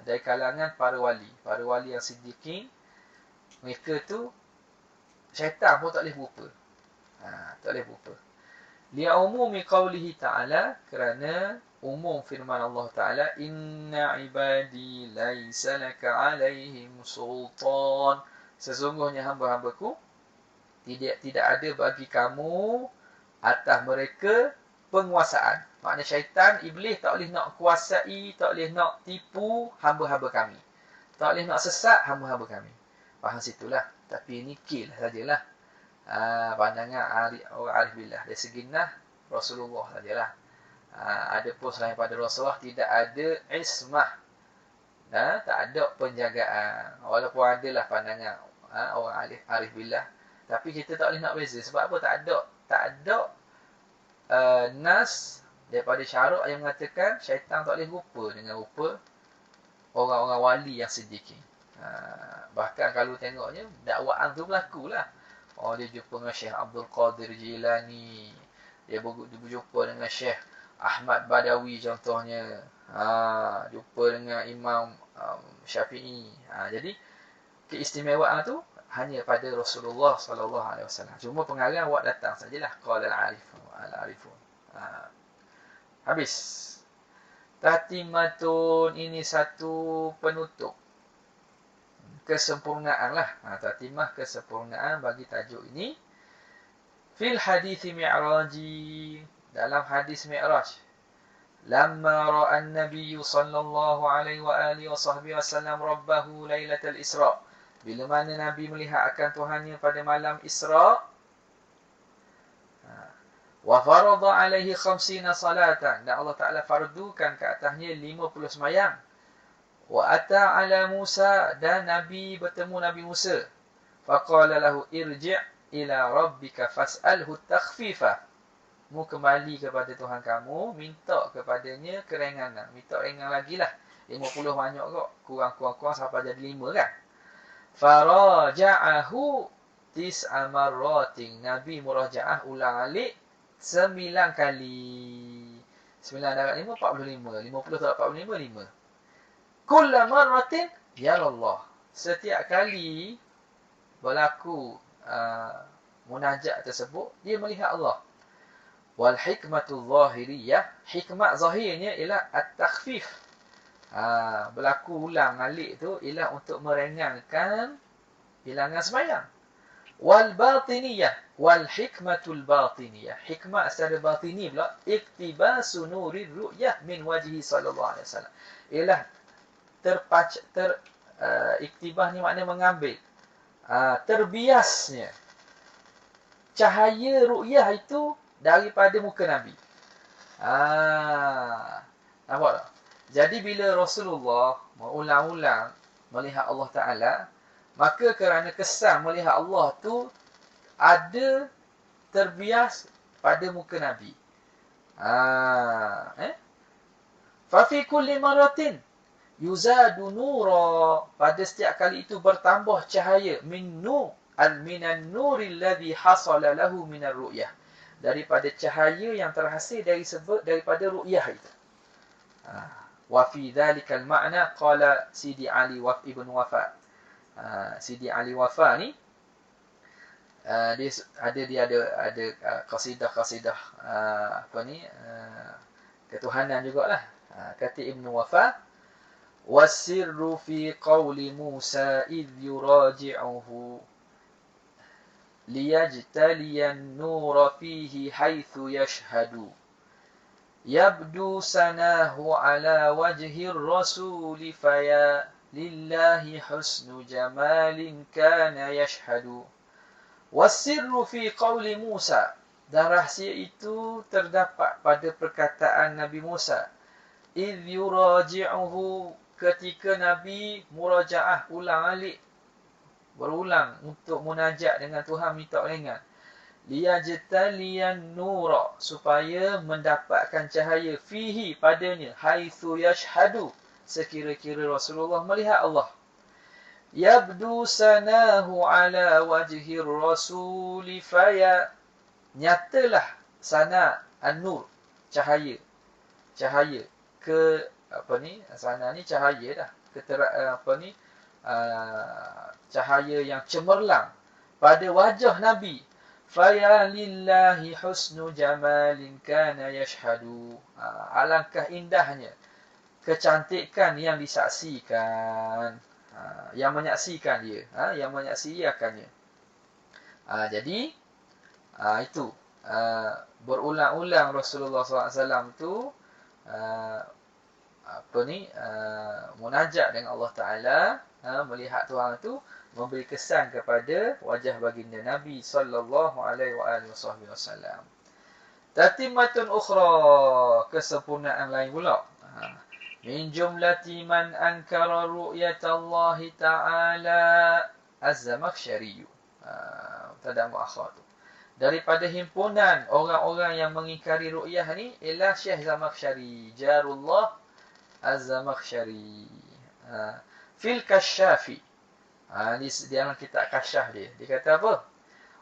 dari kalangan para wali. Para wali yang siddiqin, mereka tu syaitan pun tak boleh berupa. Tak boleh berupa. Li'umumi qawlihi ta'ala, kerana umum firman Allah Ta'ala, inna ibadi laysa laka alaihim sultan. Sesungguhnya hamba-hambaku, tidak ada bagi kamu atas mereka penguasaan. Maknanya syaitan, iblis tak boleh nak kuasai, tak boleh nak tipu hamba-hamba kami. Tak boleh nak sesat hamba-hamba kami. Faham situlah. Tapi ini kil sajalah. Pandangan orang arif billah. Dari segi nah Rasulullah sajalah. Adapun selain pada Rasulullah tidak ada ismah, tak ada penjagaan. Walaupun adalah pandangan orang arif billah, tapi kita tak boleh nak beza. Sebab apa? Tak ada nas daripada syarak yang mengatakan syaitan tak boleh rupa dengan rupa orang-orang wali yang sedikit. Bahkan kalau tengoknya dakwaan tu berlaku lah. Dia jumpa dengan Syekh Abdul Qadir Jilani, dia berjumpa dengan Syekh Ahmad Badawi contohnya, jumpa dengan Imam Syafi'i. Jadi keistimewaan tu hanya pada Rasulullah sallallahu alaihi wasallam. Cuma pengarang awak datang sajalah qala al-arifun. Habis. Tatimatun, ini satu penutup, kesempurnaan lah. Tatimah kesempurnaan bagi tajuk ini. Fil hadithi mi'raji, dalam hadis mi'raj. Lamma ra'an nabiyyu sallallahu alaihi wa alihi wa sahbihi wasallam rabbahu lailatul isra. Bila mana Nabi melihat akan Tuhannya pada malam Isra. Wa farada alaihi 50 salatan, dan Allah Ta'ala fardukan ke atasnya 50 semayang. Wa ata ala Musa, dan Nabi bertemu Nabi Musa. Faqala lahu irji' ila rabbika fas'alhu takhfifa. Mu kembali kepada Tuhan kamu, minta kepadanya keringanan. Minta ringan lagi lah. 50 banyak kok. Kurang sampai jadi 5 kan. Faraja'ahu tis'a marratin. Nabi muraja'ah ulang alik 9 kali. 9 darab 5, 45. 50 darab 45, 5. Kulla marratin ya Allah. Setiap kali berlaku munajat tersebut, dia melihat Allah. Wal hikmatu zahiriyah, hikmat zahirnya ialah at-takhfif. Berlaku ulang alik tu ialah untuk meringankan bilangan sembahyang. Wal batiniyah, wal hikmatul batiniyah, hikmat secara batini pula, iktibasu nurir ru'yah min wajhi sallallahu alaihi wasallam, ialah iktibah ni maknanya mengambil, terbiasnya cahaya ru'yah itu daripada muka Nabi. Nampak tak? Jadi bila Rasulullah mengulang-ulang melihat Allah Ta'ala, maka kerana kesan melihat Allah tu ada terbias pada muka Nabi. Fa fi kulli maratin yuzadu nura, pada setiap kali itu bertambah cahaya minan nuril ladzi hasala lahu minar ru'yah, daripada cahaya yang terhasil daripada ru'yah itu. Wa fi dzalikal ma'na qala Sidi Ali ibn Wafa. Sidi Ali Wafa ni dia ada qasidah ketuhanan jugalah. Kata Ibn Wafa, wasirru fi qawli Musa idh yuraji'uhu liyajtaliyan nura fihi haitsu yashhadu yabdu sanahu ala wajhir rasuli faya lillahi husnu jamalin kana yashhadu. Wasirru fi qawli Musa, dan rahsia itu terdapat pada perkataan Nabi Musa. Idh yuraji'uhu, ketika Nabi muraja'ah ulang alik, berulang untuk munajat dengan Tuhan minta ringan. Liyajtaliyan nura, supaya mendapatkan cahaya, fihi, padanya, haitsu yashhadu, sekira-kira Rasulullah melihat Allah. Yabdu sanahu ala wajhir rasuli faya, nyatalah sana an-nur, cahaya ke sana ni cahaya dah, cahaya yang cemerlang pada wajah Nabi. Faya lillahi husnu jamalin kana yashhadu, alangkah indahnya kecantikan yang disaksikan, yang menyaksikan dia, yang menyaksikannya. Jadi itu berulang-ulang Rasulullah SAW tu munajat dengan Allah Ta'ala, melihat Tuhan tu, memberi kesan kepada wajah baginda Nabi sallallahu alaihi wasallam. Tatimmatun ukhra, kesempurnaan lain pula. Min jumlati man ankara ru'yatallahi ta'ala Az-Zamakhsyari. Tada muakhar tu. Daripada himpunan orang-orang yang mengingkari ru'yah ni ialah Syekh Zamakhsyari, Jarullah Az-Zamakhsyari. Fil Kasyafi. Di dalam kitab Kasyaf dia. Dia kata apa?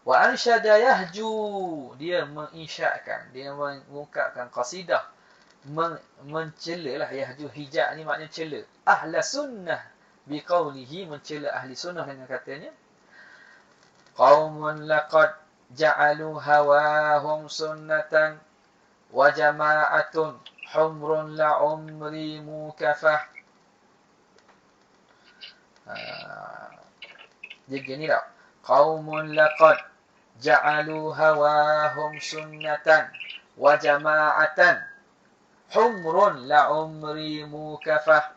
Wa ansyada yahju. Dia menginsyakan, dia mengungkapkan qasidah, mencela lah. Yahju, hijab ni maknanya cela. Ahla sunnah biqaulihi, mencela ahli sunnah dengan katanya, qaumun laqad ja'alu hawahum sunnatan wa jama'atun humrun la'umri mukafah. Dia gini tak? Qaumun laqad ja'alu hawahum sunnatan wa jama'atan humrun la'umri mukafah.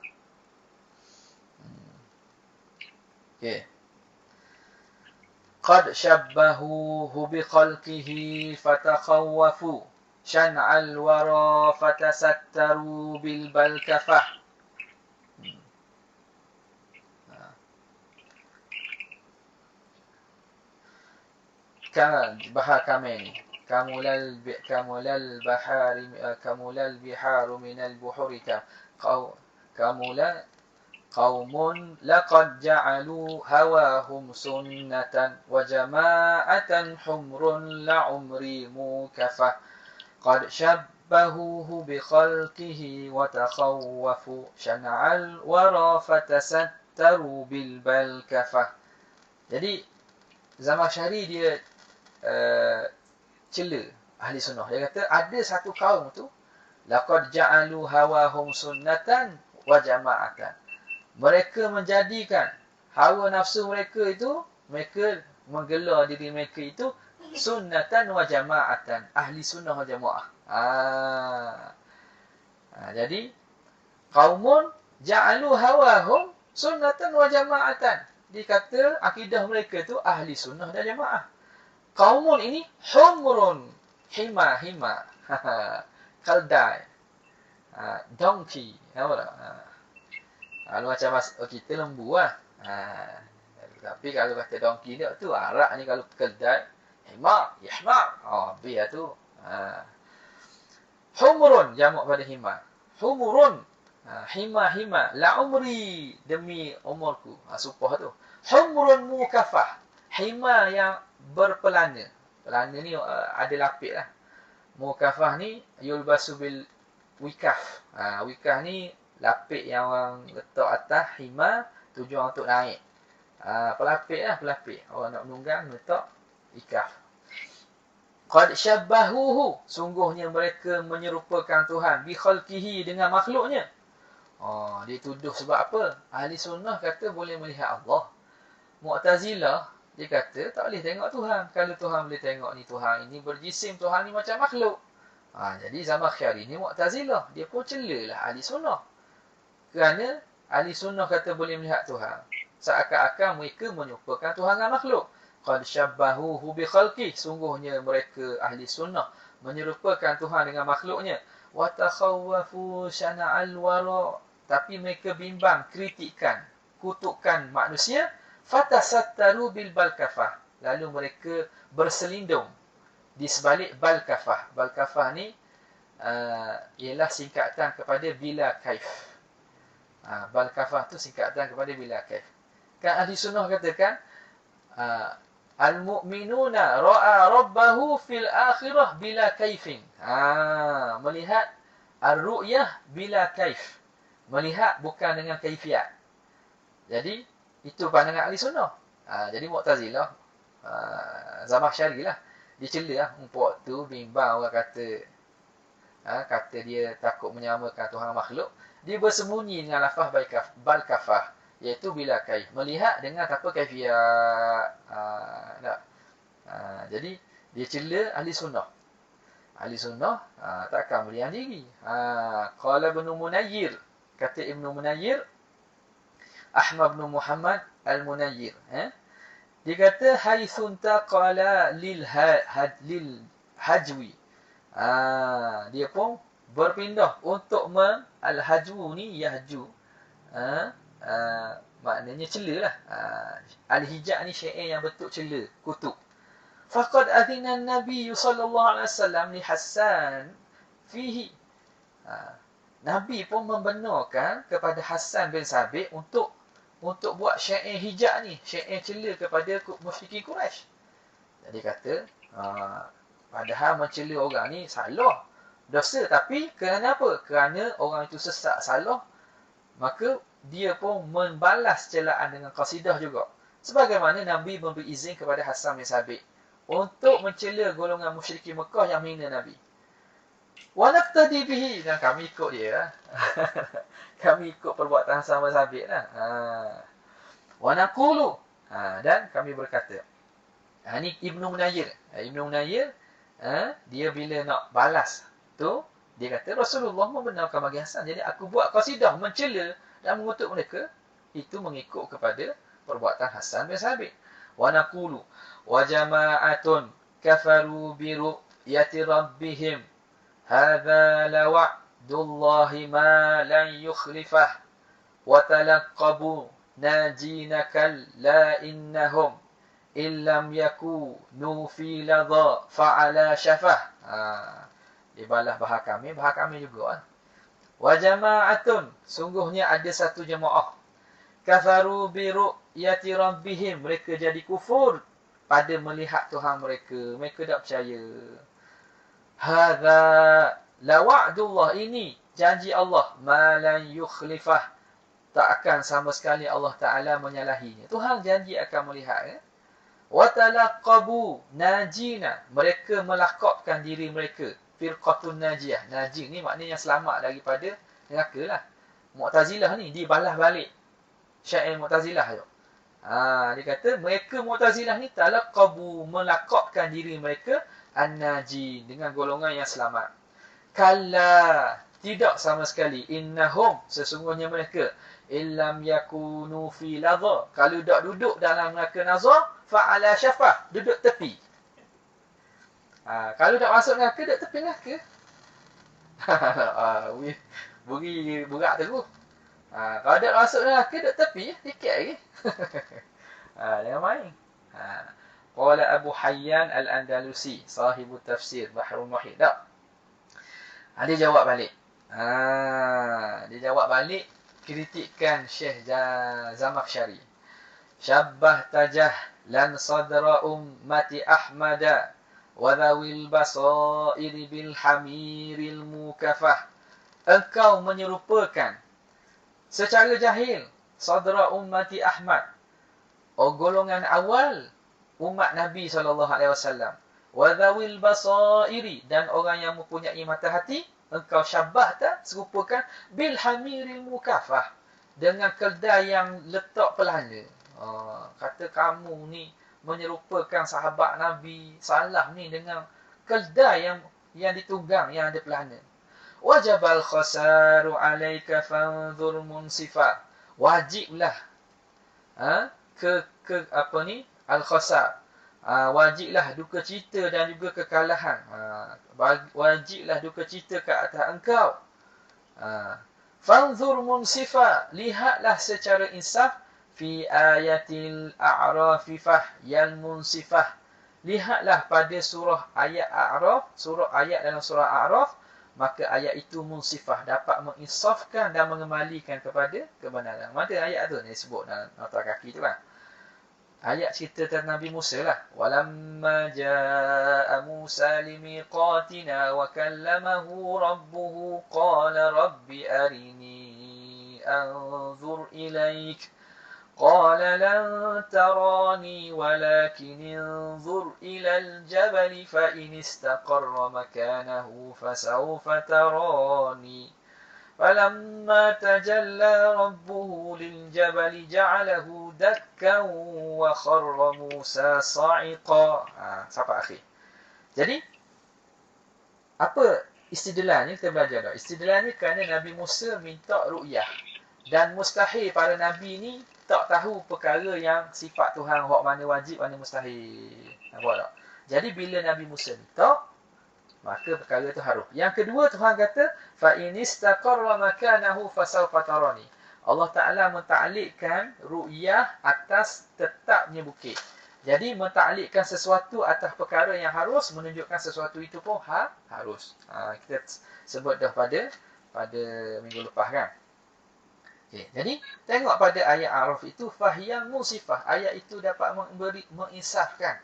Okay. Qad syabbahuhu biqalqihi fatakhawwafu syan'al wara fatasattaru bil balkafah. Bahar kami ni, kamulal bahari, kamulal biharu minal buhurika, kamula qaumun laqad ja'alu hawahum sunnatan wa jama'atan humrun la'umri mukafah. Qad syabbahuhu bikhalqihi wa takhawwafu syan'al wara fatasattaru bil balkafah. Jadi Zamakhsyari dia cela ahli sunnah. Dia kata ada satu kaum tu, laqad ja'alu hawahum sunnatan wa jama'atan. Mereka menjadikan hawa nafsu mereka itu, mereka menggelar diri mereka itu sunnatan wa jama'atan, ahli sunnah wal jamaah. Jadi qaumun ja'alu hawahum sunnatan wa jama'atan. Dikata akidah mereka itu ahli sunnah dan jamaah. Qaumun ini humrun, hima, kaldai, donkey, apa tak? Kalau macam kita lembu lah. Tapi kalau kata donkey dia tu arak ni, kalau keldai hima, yahma. Biar tu. Humrun jamak pada hima. Humrun, hima, la umri, demi umurku. Supah tu. Humrun mukafah, hima yang berpelana. Pelana ni ada lapik lah. Mukafah ni yulbasu bil wikaf. Wikaf ni lapik yang orang letak atas hima, tujuan untuk naik. Pelapik lah, pelapik. Orang nak menunggang letak ikaf. Qad syabbahuhu, sungguhnya mereka menyerupakan Tuhan bi khalqihi, dengan makhluknya. Dia tuduh sebab apa? Ahli sunnah kata boleh melihat Allah. Mu'tazilah dia kata tak boleh tengok Tuhan. Kalau Tuhan boleh tengok ni, Tuhan ini berjisim, Tuhan ni macam makhluk. Jadi Zamakhsyari ni Mu'tazilah, dia pun celalah ahli sunnah. Kerana ahli sunnah kata boleh melihat Tuhan, seakan-akan mereka menyerupakan Tuhan dengan makhluk. Qad syabbahuhu bi khalqih, sungguhnya mereka ahli sunnah menyerupakan Tuhan dengan makhluknya. Wa takhawwafu syana'al wara, tapi mereka bimbang, kritikan, kutukan manusia. Fatasattaru bil balkafah, lalu mereka berselindung di sebalik balkafah. Balkafah ni ialah singkatan kepada bila kaif. Balkafah tu singkatan kepada bila kaif. Kan ahli sunnah katakan al-mu'minuna ra'a rabbahu fil akhirah bila kaifin. Melihat ar-ru'yah bila kaif, melihat bukan dengan kaifiat. Jadi itu pandangan ahli sunnah. Jadi Mu'tazilah, Zamakhsyari lah, dia cela lah. Empuk tu bimbang orang kata, kata dia takut menyamakan Tuhan makhluk. Dia bersembunyi dengan lafaz balkafah, iaitu bila kaif, melihat dengan tanpa kaifiat. Jadi dia cela ahli sunnah. Ahli sunnah takkan berdiam diri. Qala Ibn Munayyir, kata Ibn Munayyir, Ahmad bin Muhammad Al-Munayyir, dia kata haitsun taqala lil hajwi, Dia pun berpindah untuk al-haju ni yahju. Maknanya cela lah. Al-hijab ni syai' yang bentuk cela, kutuk. Faqad adhina an-nabiy sallallahu alaihi wasallam li Hassan fihi. Nabi pun membenarkan kepada Hassan bin Sabit untuk buat syair hijab ni, syair cela kepada musyrikin Quraisy. Jadi kata, padahal mencela orang ni salah, dosa, tapi kerana apa? Kerana orang itu sesat, salah, maka dia pun membalas celaan dengan qasidah juga. Sebagaimana Nabi memberi izin kepada Hassan bin Sabit untuk mencela golongan musyrikin Mekah yang menghina Nabi. Wa naqtadi bihi, dan kami ikut dia. Kami ikut perbuatan Hassan bin Sabit lah. Wa naqulu, dan kami berkata. Ni Ibnu Munayyir. Ibnu Munayyir, dia bila nak balas tu, dia kata Rasulullah membenarkan bagi Hasan. Jadi aku buat qasidah mencela dan mengutuk mereka, itu mengikut kepada perbuatan Hasan bin Sabit. Wa naqulu wa jama'atun kafaru bi ru'yati rabbihim hadza la wa'dullahi ma lan yukhlifah wa talaqqabu najinaka la innahum illam yakunu fi ladha fa'ala syafah. Dibalas bahar kami juga. Wa jama'atun, sungguhnya ada satu jemaah. Kafaru bi ru'yati rabbihim, mereka jadi kufur pada melihat Tuhan mereka. Mereka tak percaya. Hadza la wa'dullah, ini janji Allah, ma lan yukhlifah, tak akan sama sekali Allah Ta'ala menyalahinya. Tuhan janji akan melihat. Wa talaqqabu najina, mereka melakapkan diri mereka. Firqatun najiyah. Naji ni maknanya yang selamat daripada neraka lah. Mu'tazilah ni dibalas balik syair Mu'tazilah tu. Dia kata mereka Mu'tazilah ni talaqqabu, melakapkan diri mereka an-naji, dengan golongan yang selamat. Kalla, tidak sama sekali. Innahum, sesungguhnya mereka, illam yakunu fi ladha, kalau tak duduk dalam neraka nazar, fa'ala syafah, duduk tepi. Kalau tak masuk neraka, duduk tepi neraka. Beri berat tu. Kalau tak masuk neraka, duduk tepi, sikit lagi. Jangan main. Qala Abu Hayyan Al-Andalusi, sahibu tafsir Bahrul Muhit. Tak. Dia jawab balik. Dia jawab balik kritikan Syekh Zamakhsyari. Syabbah tajah lan sadra ummati Ahmada wa dhawil basairi bil hamiril mukafah. Engkau menyerupakan secara jahil sadra ummati Ahmad, golongan awal umat Nabi SAW. Wa dhawil basairi, dan orang yang mempunyai mata hati, engkau syabbah tak, serupakan bil hamiril mukafah, dengan keldai yang letak pelana. Kata kamu ni menyerupakan sahabat Nabi salah ni dengan keldai yang ditunggang, yang ada pelana. Wajabal khasaru alaika fanzur munsifa, wajiblah apa ni al-khasar, wajiblah duka cita dan juga kekalahan. Wajiblah duka cita ke atas engkau. Fanzur munsifa, lihatlah secara insaf fi ayatil a'rafifah yal munsifah. Lihatlah pada surah ayat A'raf, surah ayat dalam surah A'raf, maka ayat itu munsifah, dapat menginsafkan dan mengembalikan kepada kebenaran. Mana ayat tu ni sebut dalam nota kaki tu kan. Ayat cerita tentang Nabi Musa lah. Walamma jaa Musa limiqatina wa kallamahu rabbuhu qala rabbi arini anzur ilaik. Qala lan tarani walakin anzur ilal jabali fa in istaqarra makanahu fasawfa tarani. فَلَمَّا تَجَلَّى رَبُّهُ لِلْجَبَلِ جَعَلَهُ دَكًّا وَخَرَّ مُوسَى صَعِقًا. Sampai akhir. Jadi, apa istidlalnya kita belajar dah. Istidlalnya kerana Nabi Musa minta ru'yah. Dan mustahil para Nabi ni tak tahu perkara yang sifat Tuhan, hak mana wajib, mana mustahil. Nampak tak? Jadi, bila Nabi Musa minta, maka perkara itu harus. Yang kedua, Tuhan kata, fa in istaqarra makanahu fasawfa tarani. Allah Ta'ala mentaklikkan ru'yah atas tetapnya bukit. Jadi mentaklikkan sesuatu atas perkara yang harus menunjukkan sesuatu itu pun harus. Kita sebut dah pada minggu lepas kan. Okay. Jadi tengok pada ayat A'raf itu fahyang musifah. Ayat itu dapat menginsafkan.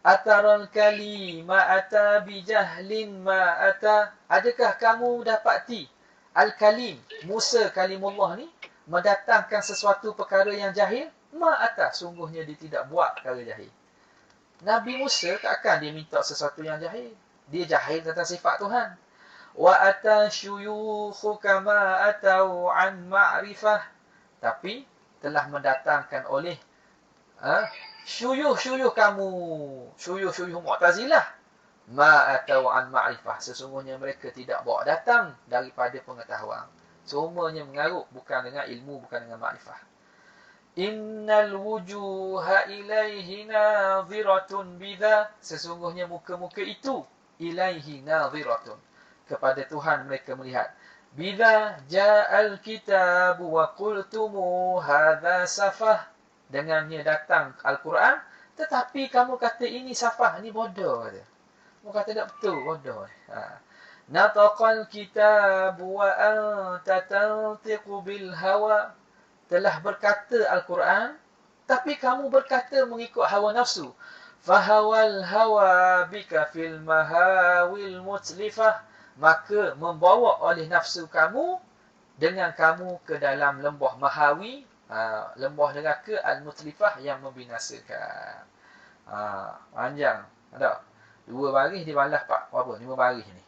Ataral kalima ata bijahlin ma ata. Adakah kamu dapati Al-Kalim, Musa kalimullah ni mendatangkan sesuatu perkara yang jahil? Ma ata, sungguhnya dia tidak buat perkara jahil. Nabi Musa takkan dia minta sesuatu yang jahil. Dia jahil tentang sifat Tuhan. Wa ata syuyukhu kama atau an ma'rifah. Tapi telah mendatangkan oleh syuyuh kamu, syuyuh Mu'tazilah, ma atau an ma'rifah, sesungguhnya mereka tidak bawa datang daripada pengetahuan. Semuanya mengarut bukan dengan ilmu, bukan dengan ma'rifah. Innal wujuha ilaihi nadhiratun bidha, sesungguhnya muka-muka itu ilaihi nadhiratun, kepada Tuhan mereka melihat. Bidha ja'al kitabu wa qultumu hadha safah, dengannya datang Al-Quran, tetapi kamu kata ini safah, ini bodoh kata. Kamu kata tak betul, bodoh. Nataqal kitabu wa anta tantiqu bil hawa, telah berkata Al-Quran, tapi kamu berkata mengikut hawa nafsu. Fahawal hawa bika fil mahawil mutlifah, maka membawa oleh nafsu kamu dengan kamu ke dalam lembah mahawi, lembah neraka al-mutlifah yang membinasakan. Panjang. Ada 2 baris dibalas berapa? 5 baris ni.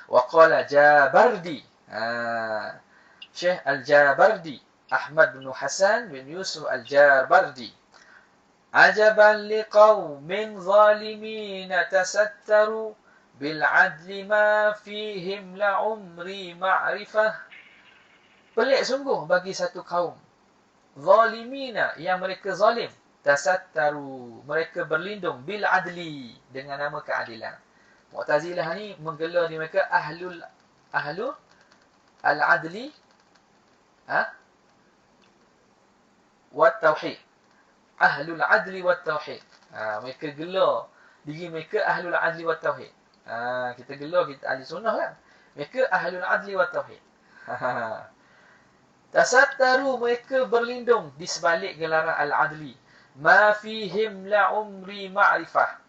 Wa qala Jabardi. Syekh Al-Jabardi, Ahmad bin Hasan bin Yusuf Al-Jabardi. Ajaban liqaumin zalimin tasattaru bil adli ma fihim la umri ma'rifah. Pelik sungguh bagi satu kaum zalimina, yang mereka zalim, tasattaru, mereka berlindung, bil adli, dengan nama keadilan. Mu'tazilah ni menggelar di mereka ahlu al-adli wa tauhid. Ahlul adli wa tauhid. Mereka gelar diri mereka ahlul adli wa tauhid. Kita gelar kita ahli sunnah kan. Mereka ahlul adli wa tauhid. Tasattaru, mereka berlindung di sebalik gelaran al-adli. Ma fihim la umri ma'rifah,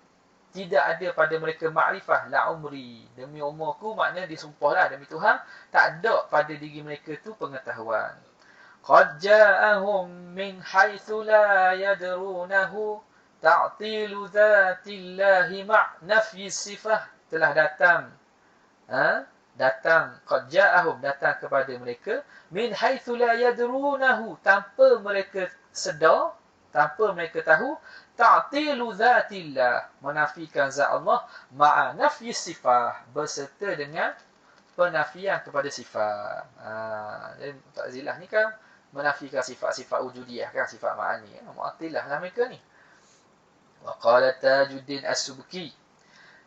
tidak ada pada mereka ma'rifah. La umri, demi umurku, maknanya disumpahlah demi Tuhan, tak ada pada diri mereka tu pengetahuan. Qad ja'ahum min haitsu la yadrunahu ta'tilu dzatillahi ma'nafyi sifah, telah datang qad ja'ahum, datang kepada mereka, min haitsu la yadrunahu, tanpa mereka sedar, tanpa mereka tahu, ta'tilu dzatillah, menafikan zat Allah, ma'a nafyi sifah, berserta dengan penafian kepada sifat. Jadi Mu'tazilah ni kan menafikan sifat-sifat wujudiyah kan, sifat ma'ani. Mu'attilah lah mereka ni. Wa qala Tajuddin As-Subki,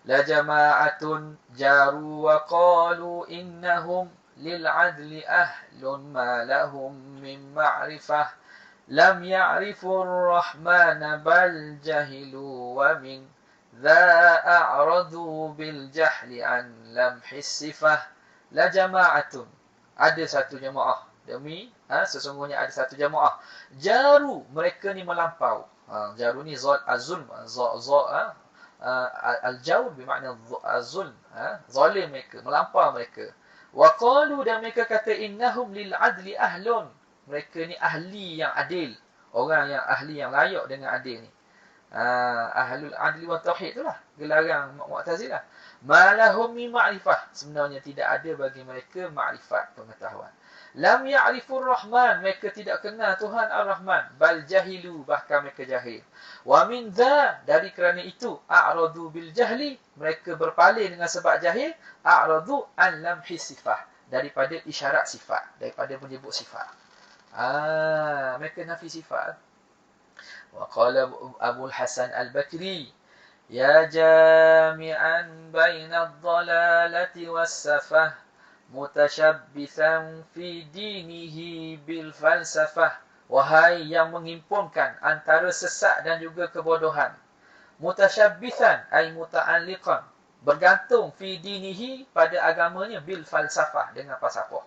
la jama'atun jaru wa qalu innahum lil adli ahlun ma lahum min ma'rifah, lam ya'rifu ar-rahmana bal jahilu wa min dha a'radu bil jahli an lamhis sifah. La jama'atun, ada satu jemaah, demi sesungguhnya ada satu jemaah, jaru, mereka ni melampau. Jaru ni az-zulm, al-jawr bermakna az-zulm, zalim mereka, melampau mereka. Wa qalu, dan mereka kata, innahum lil adli ahlun, mereka ni ahli yang adil, orang yang ahli yang layak dengan adil ni. Ahlul adli wa tauhid itulah gelaran Mu'tazilah. Ma lahum min ma'rifah, sebenarnya tidak ada bagi mereka ma'rifat, pengetahuan. Lam ya'rifur rahman, mereka tidak kenal Tuhan Ar-Rahman, bal jahilu, bahkan mereka jahil. Wa min dha, dari kerana itu, a'radu bil jahli, mereka berpaling dengan sebab jahil, a'radu an lamhi sifah, daripada isyarat sifat, daripada menyebut sifat. Mereka nafi sifat. Wa qala Abu Hasan Al-Bakri, Ya jami'an baina ad-dalalati was-safah mutasyabbithan fi dinihi bil falsafah. Wahai yang menghimpunkan antara sesat dan juga kebodohan. Mutasyabbithan ay muta'alliqan, bergantung fi dinihi pada agamanya bil falsafah dengan falsafah.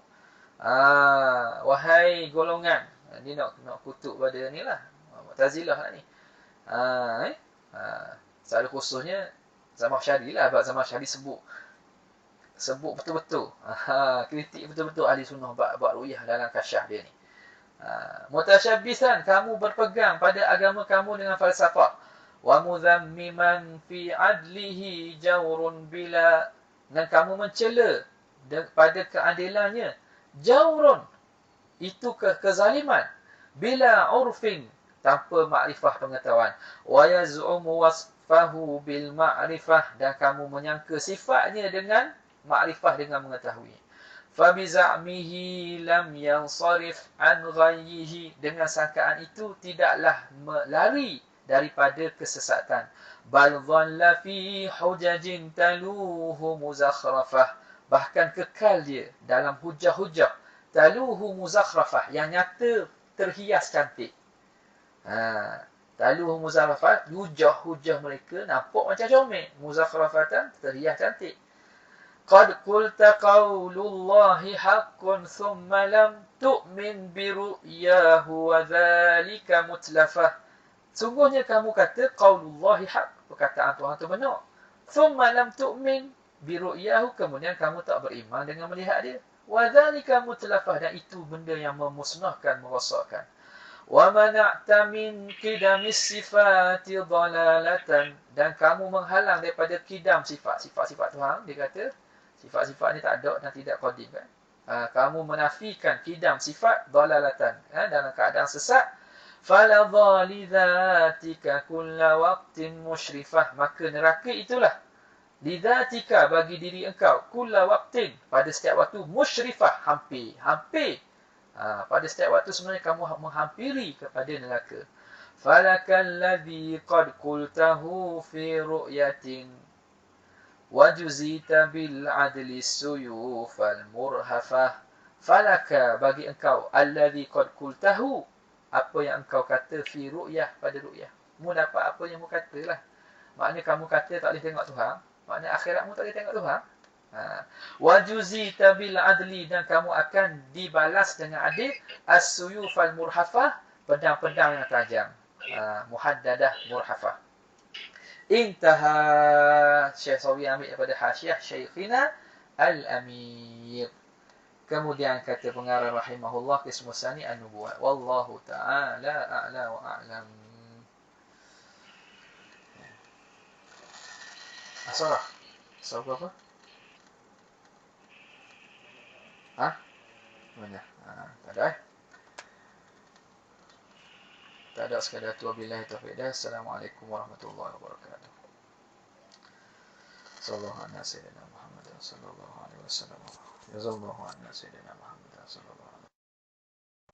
Wahai golongan, ni nak kutuk pada ni lah, Mu'tazilah lah ni. Secara khususnya Zamakhsyari lah, sebab Zamakhsyari sebut betul-betul, kritik betul-betul ahli sunnah bab ru'yah dalam kasyaf dia ni. Mutasyabbisan, kamu berpegang pada agama kamu dengan falsafah. Wa mudhammiman fi adlihi jawrun bila, dan kamu mencela pada keadilannya. Jawrun, itu kezaliman. Bila urfin, tanpa makrifah pengetahuan. Wa yaz'umu wasfahu bil ma'rifah, dan kamu menyangka sifatnya dengan makrifah, dengan mengetahui. Fabiza'mihi lam yansarif an ghayyihi, dengan sangkaan itu tidaklah lari daripada kesesatan. Bal dhalla fi hujajin taluhu muzakhrafah, bahkan kekal dia dalam hujah-hujah taluhu muzakhrafah, yang nyata terhias cantik. Taluhu muzakhrafah, hujah-hujah mereka nampak macam comel, muzakhrafatan, terhias cantik. Qad qulta qawlullahi haqqun thumma lam tu'min biru'yahu wa dhalika mutlafah. Sungguhnya kamu kata qawlullahi haqq, perkataan Tuhan itu benar. Thumma lam tu'min biru'yahu, kemudian kamu tak beriman dengan melihat dia. Wa dhalika mutlafah, dan itu benda yang memusnahkan, merosakkan. Wa mana'ta min qidamis sifati dhalalatan, dan kamu menghalang daripada kidam sifat. Sifat-sifat Tuhan, dia kata sifat-sifat ni tak ada dan tidak qadim, kan? Kamu menafikan kidam sifat dhalalatan, dalam keadaan sesat. Fala dhalidhatika kulla waqtin musyrifah, maka neraka itulah lidhatika, bagi diri engkau, kulla waqtin, pada setiap waktu, musyrifah, hampir. Pada setiap waktu sebenarnya kamu menghampiri kepada neraka. Falakalladhi qad qultahu fi ru'yatin wajuzita bil adli suyufal murhafah. Falaka, bagi engkau, alladhi qad qultahu, apa yang engkau kata, fi ru'yah, pada ru'yah. Mu dapat apa yang mu kata lah. Maknanya kamu kata tak boleh tengok Tuhan, maknanya akhiratmu tak boleh tengok Tuhan. Wajuzita bil adli, dan kamu akan dibalas dengan adil, as-suyufal murhafah, pedang-pedang yang tajam, muhaddadah murhafah. Intaha. Syekh Sawi ambil daripada hasyiah Syekhina Al-Amir. Kemudian kata pengarang rahimahullah, qismu tsani an-nubuwah. Wallahu ta'ala a'la wa a'lam. Asarah. Asarah apa? Mana? Tak ada Tak ada, sekadar tu. Wabillahi taufiq. Assalamualaikum warahmatullahi wabarakatuh. Sallallahu alaihi wasallam Muhammad sallallahu alaihi wasallam. Jazakallahu anna sayyidina Muhammad sallallahu alaihi wasallam.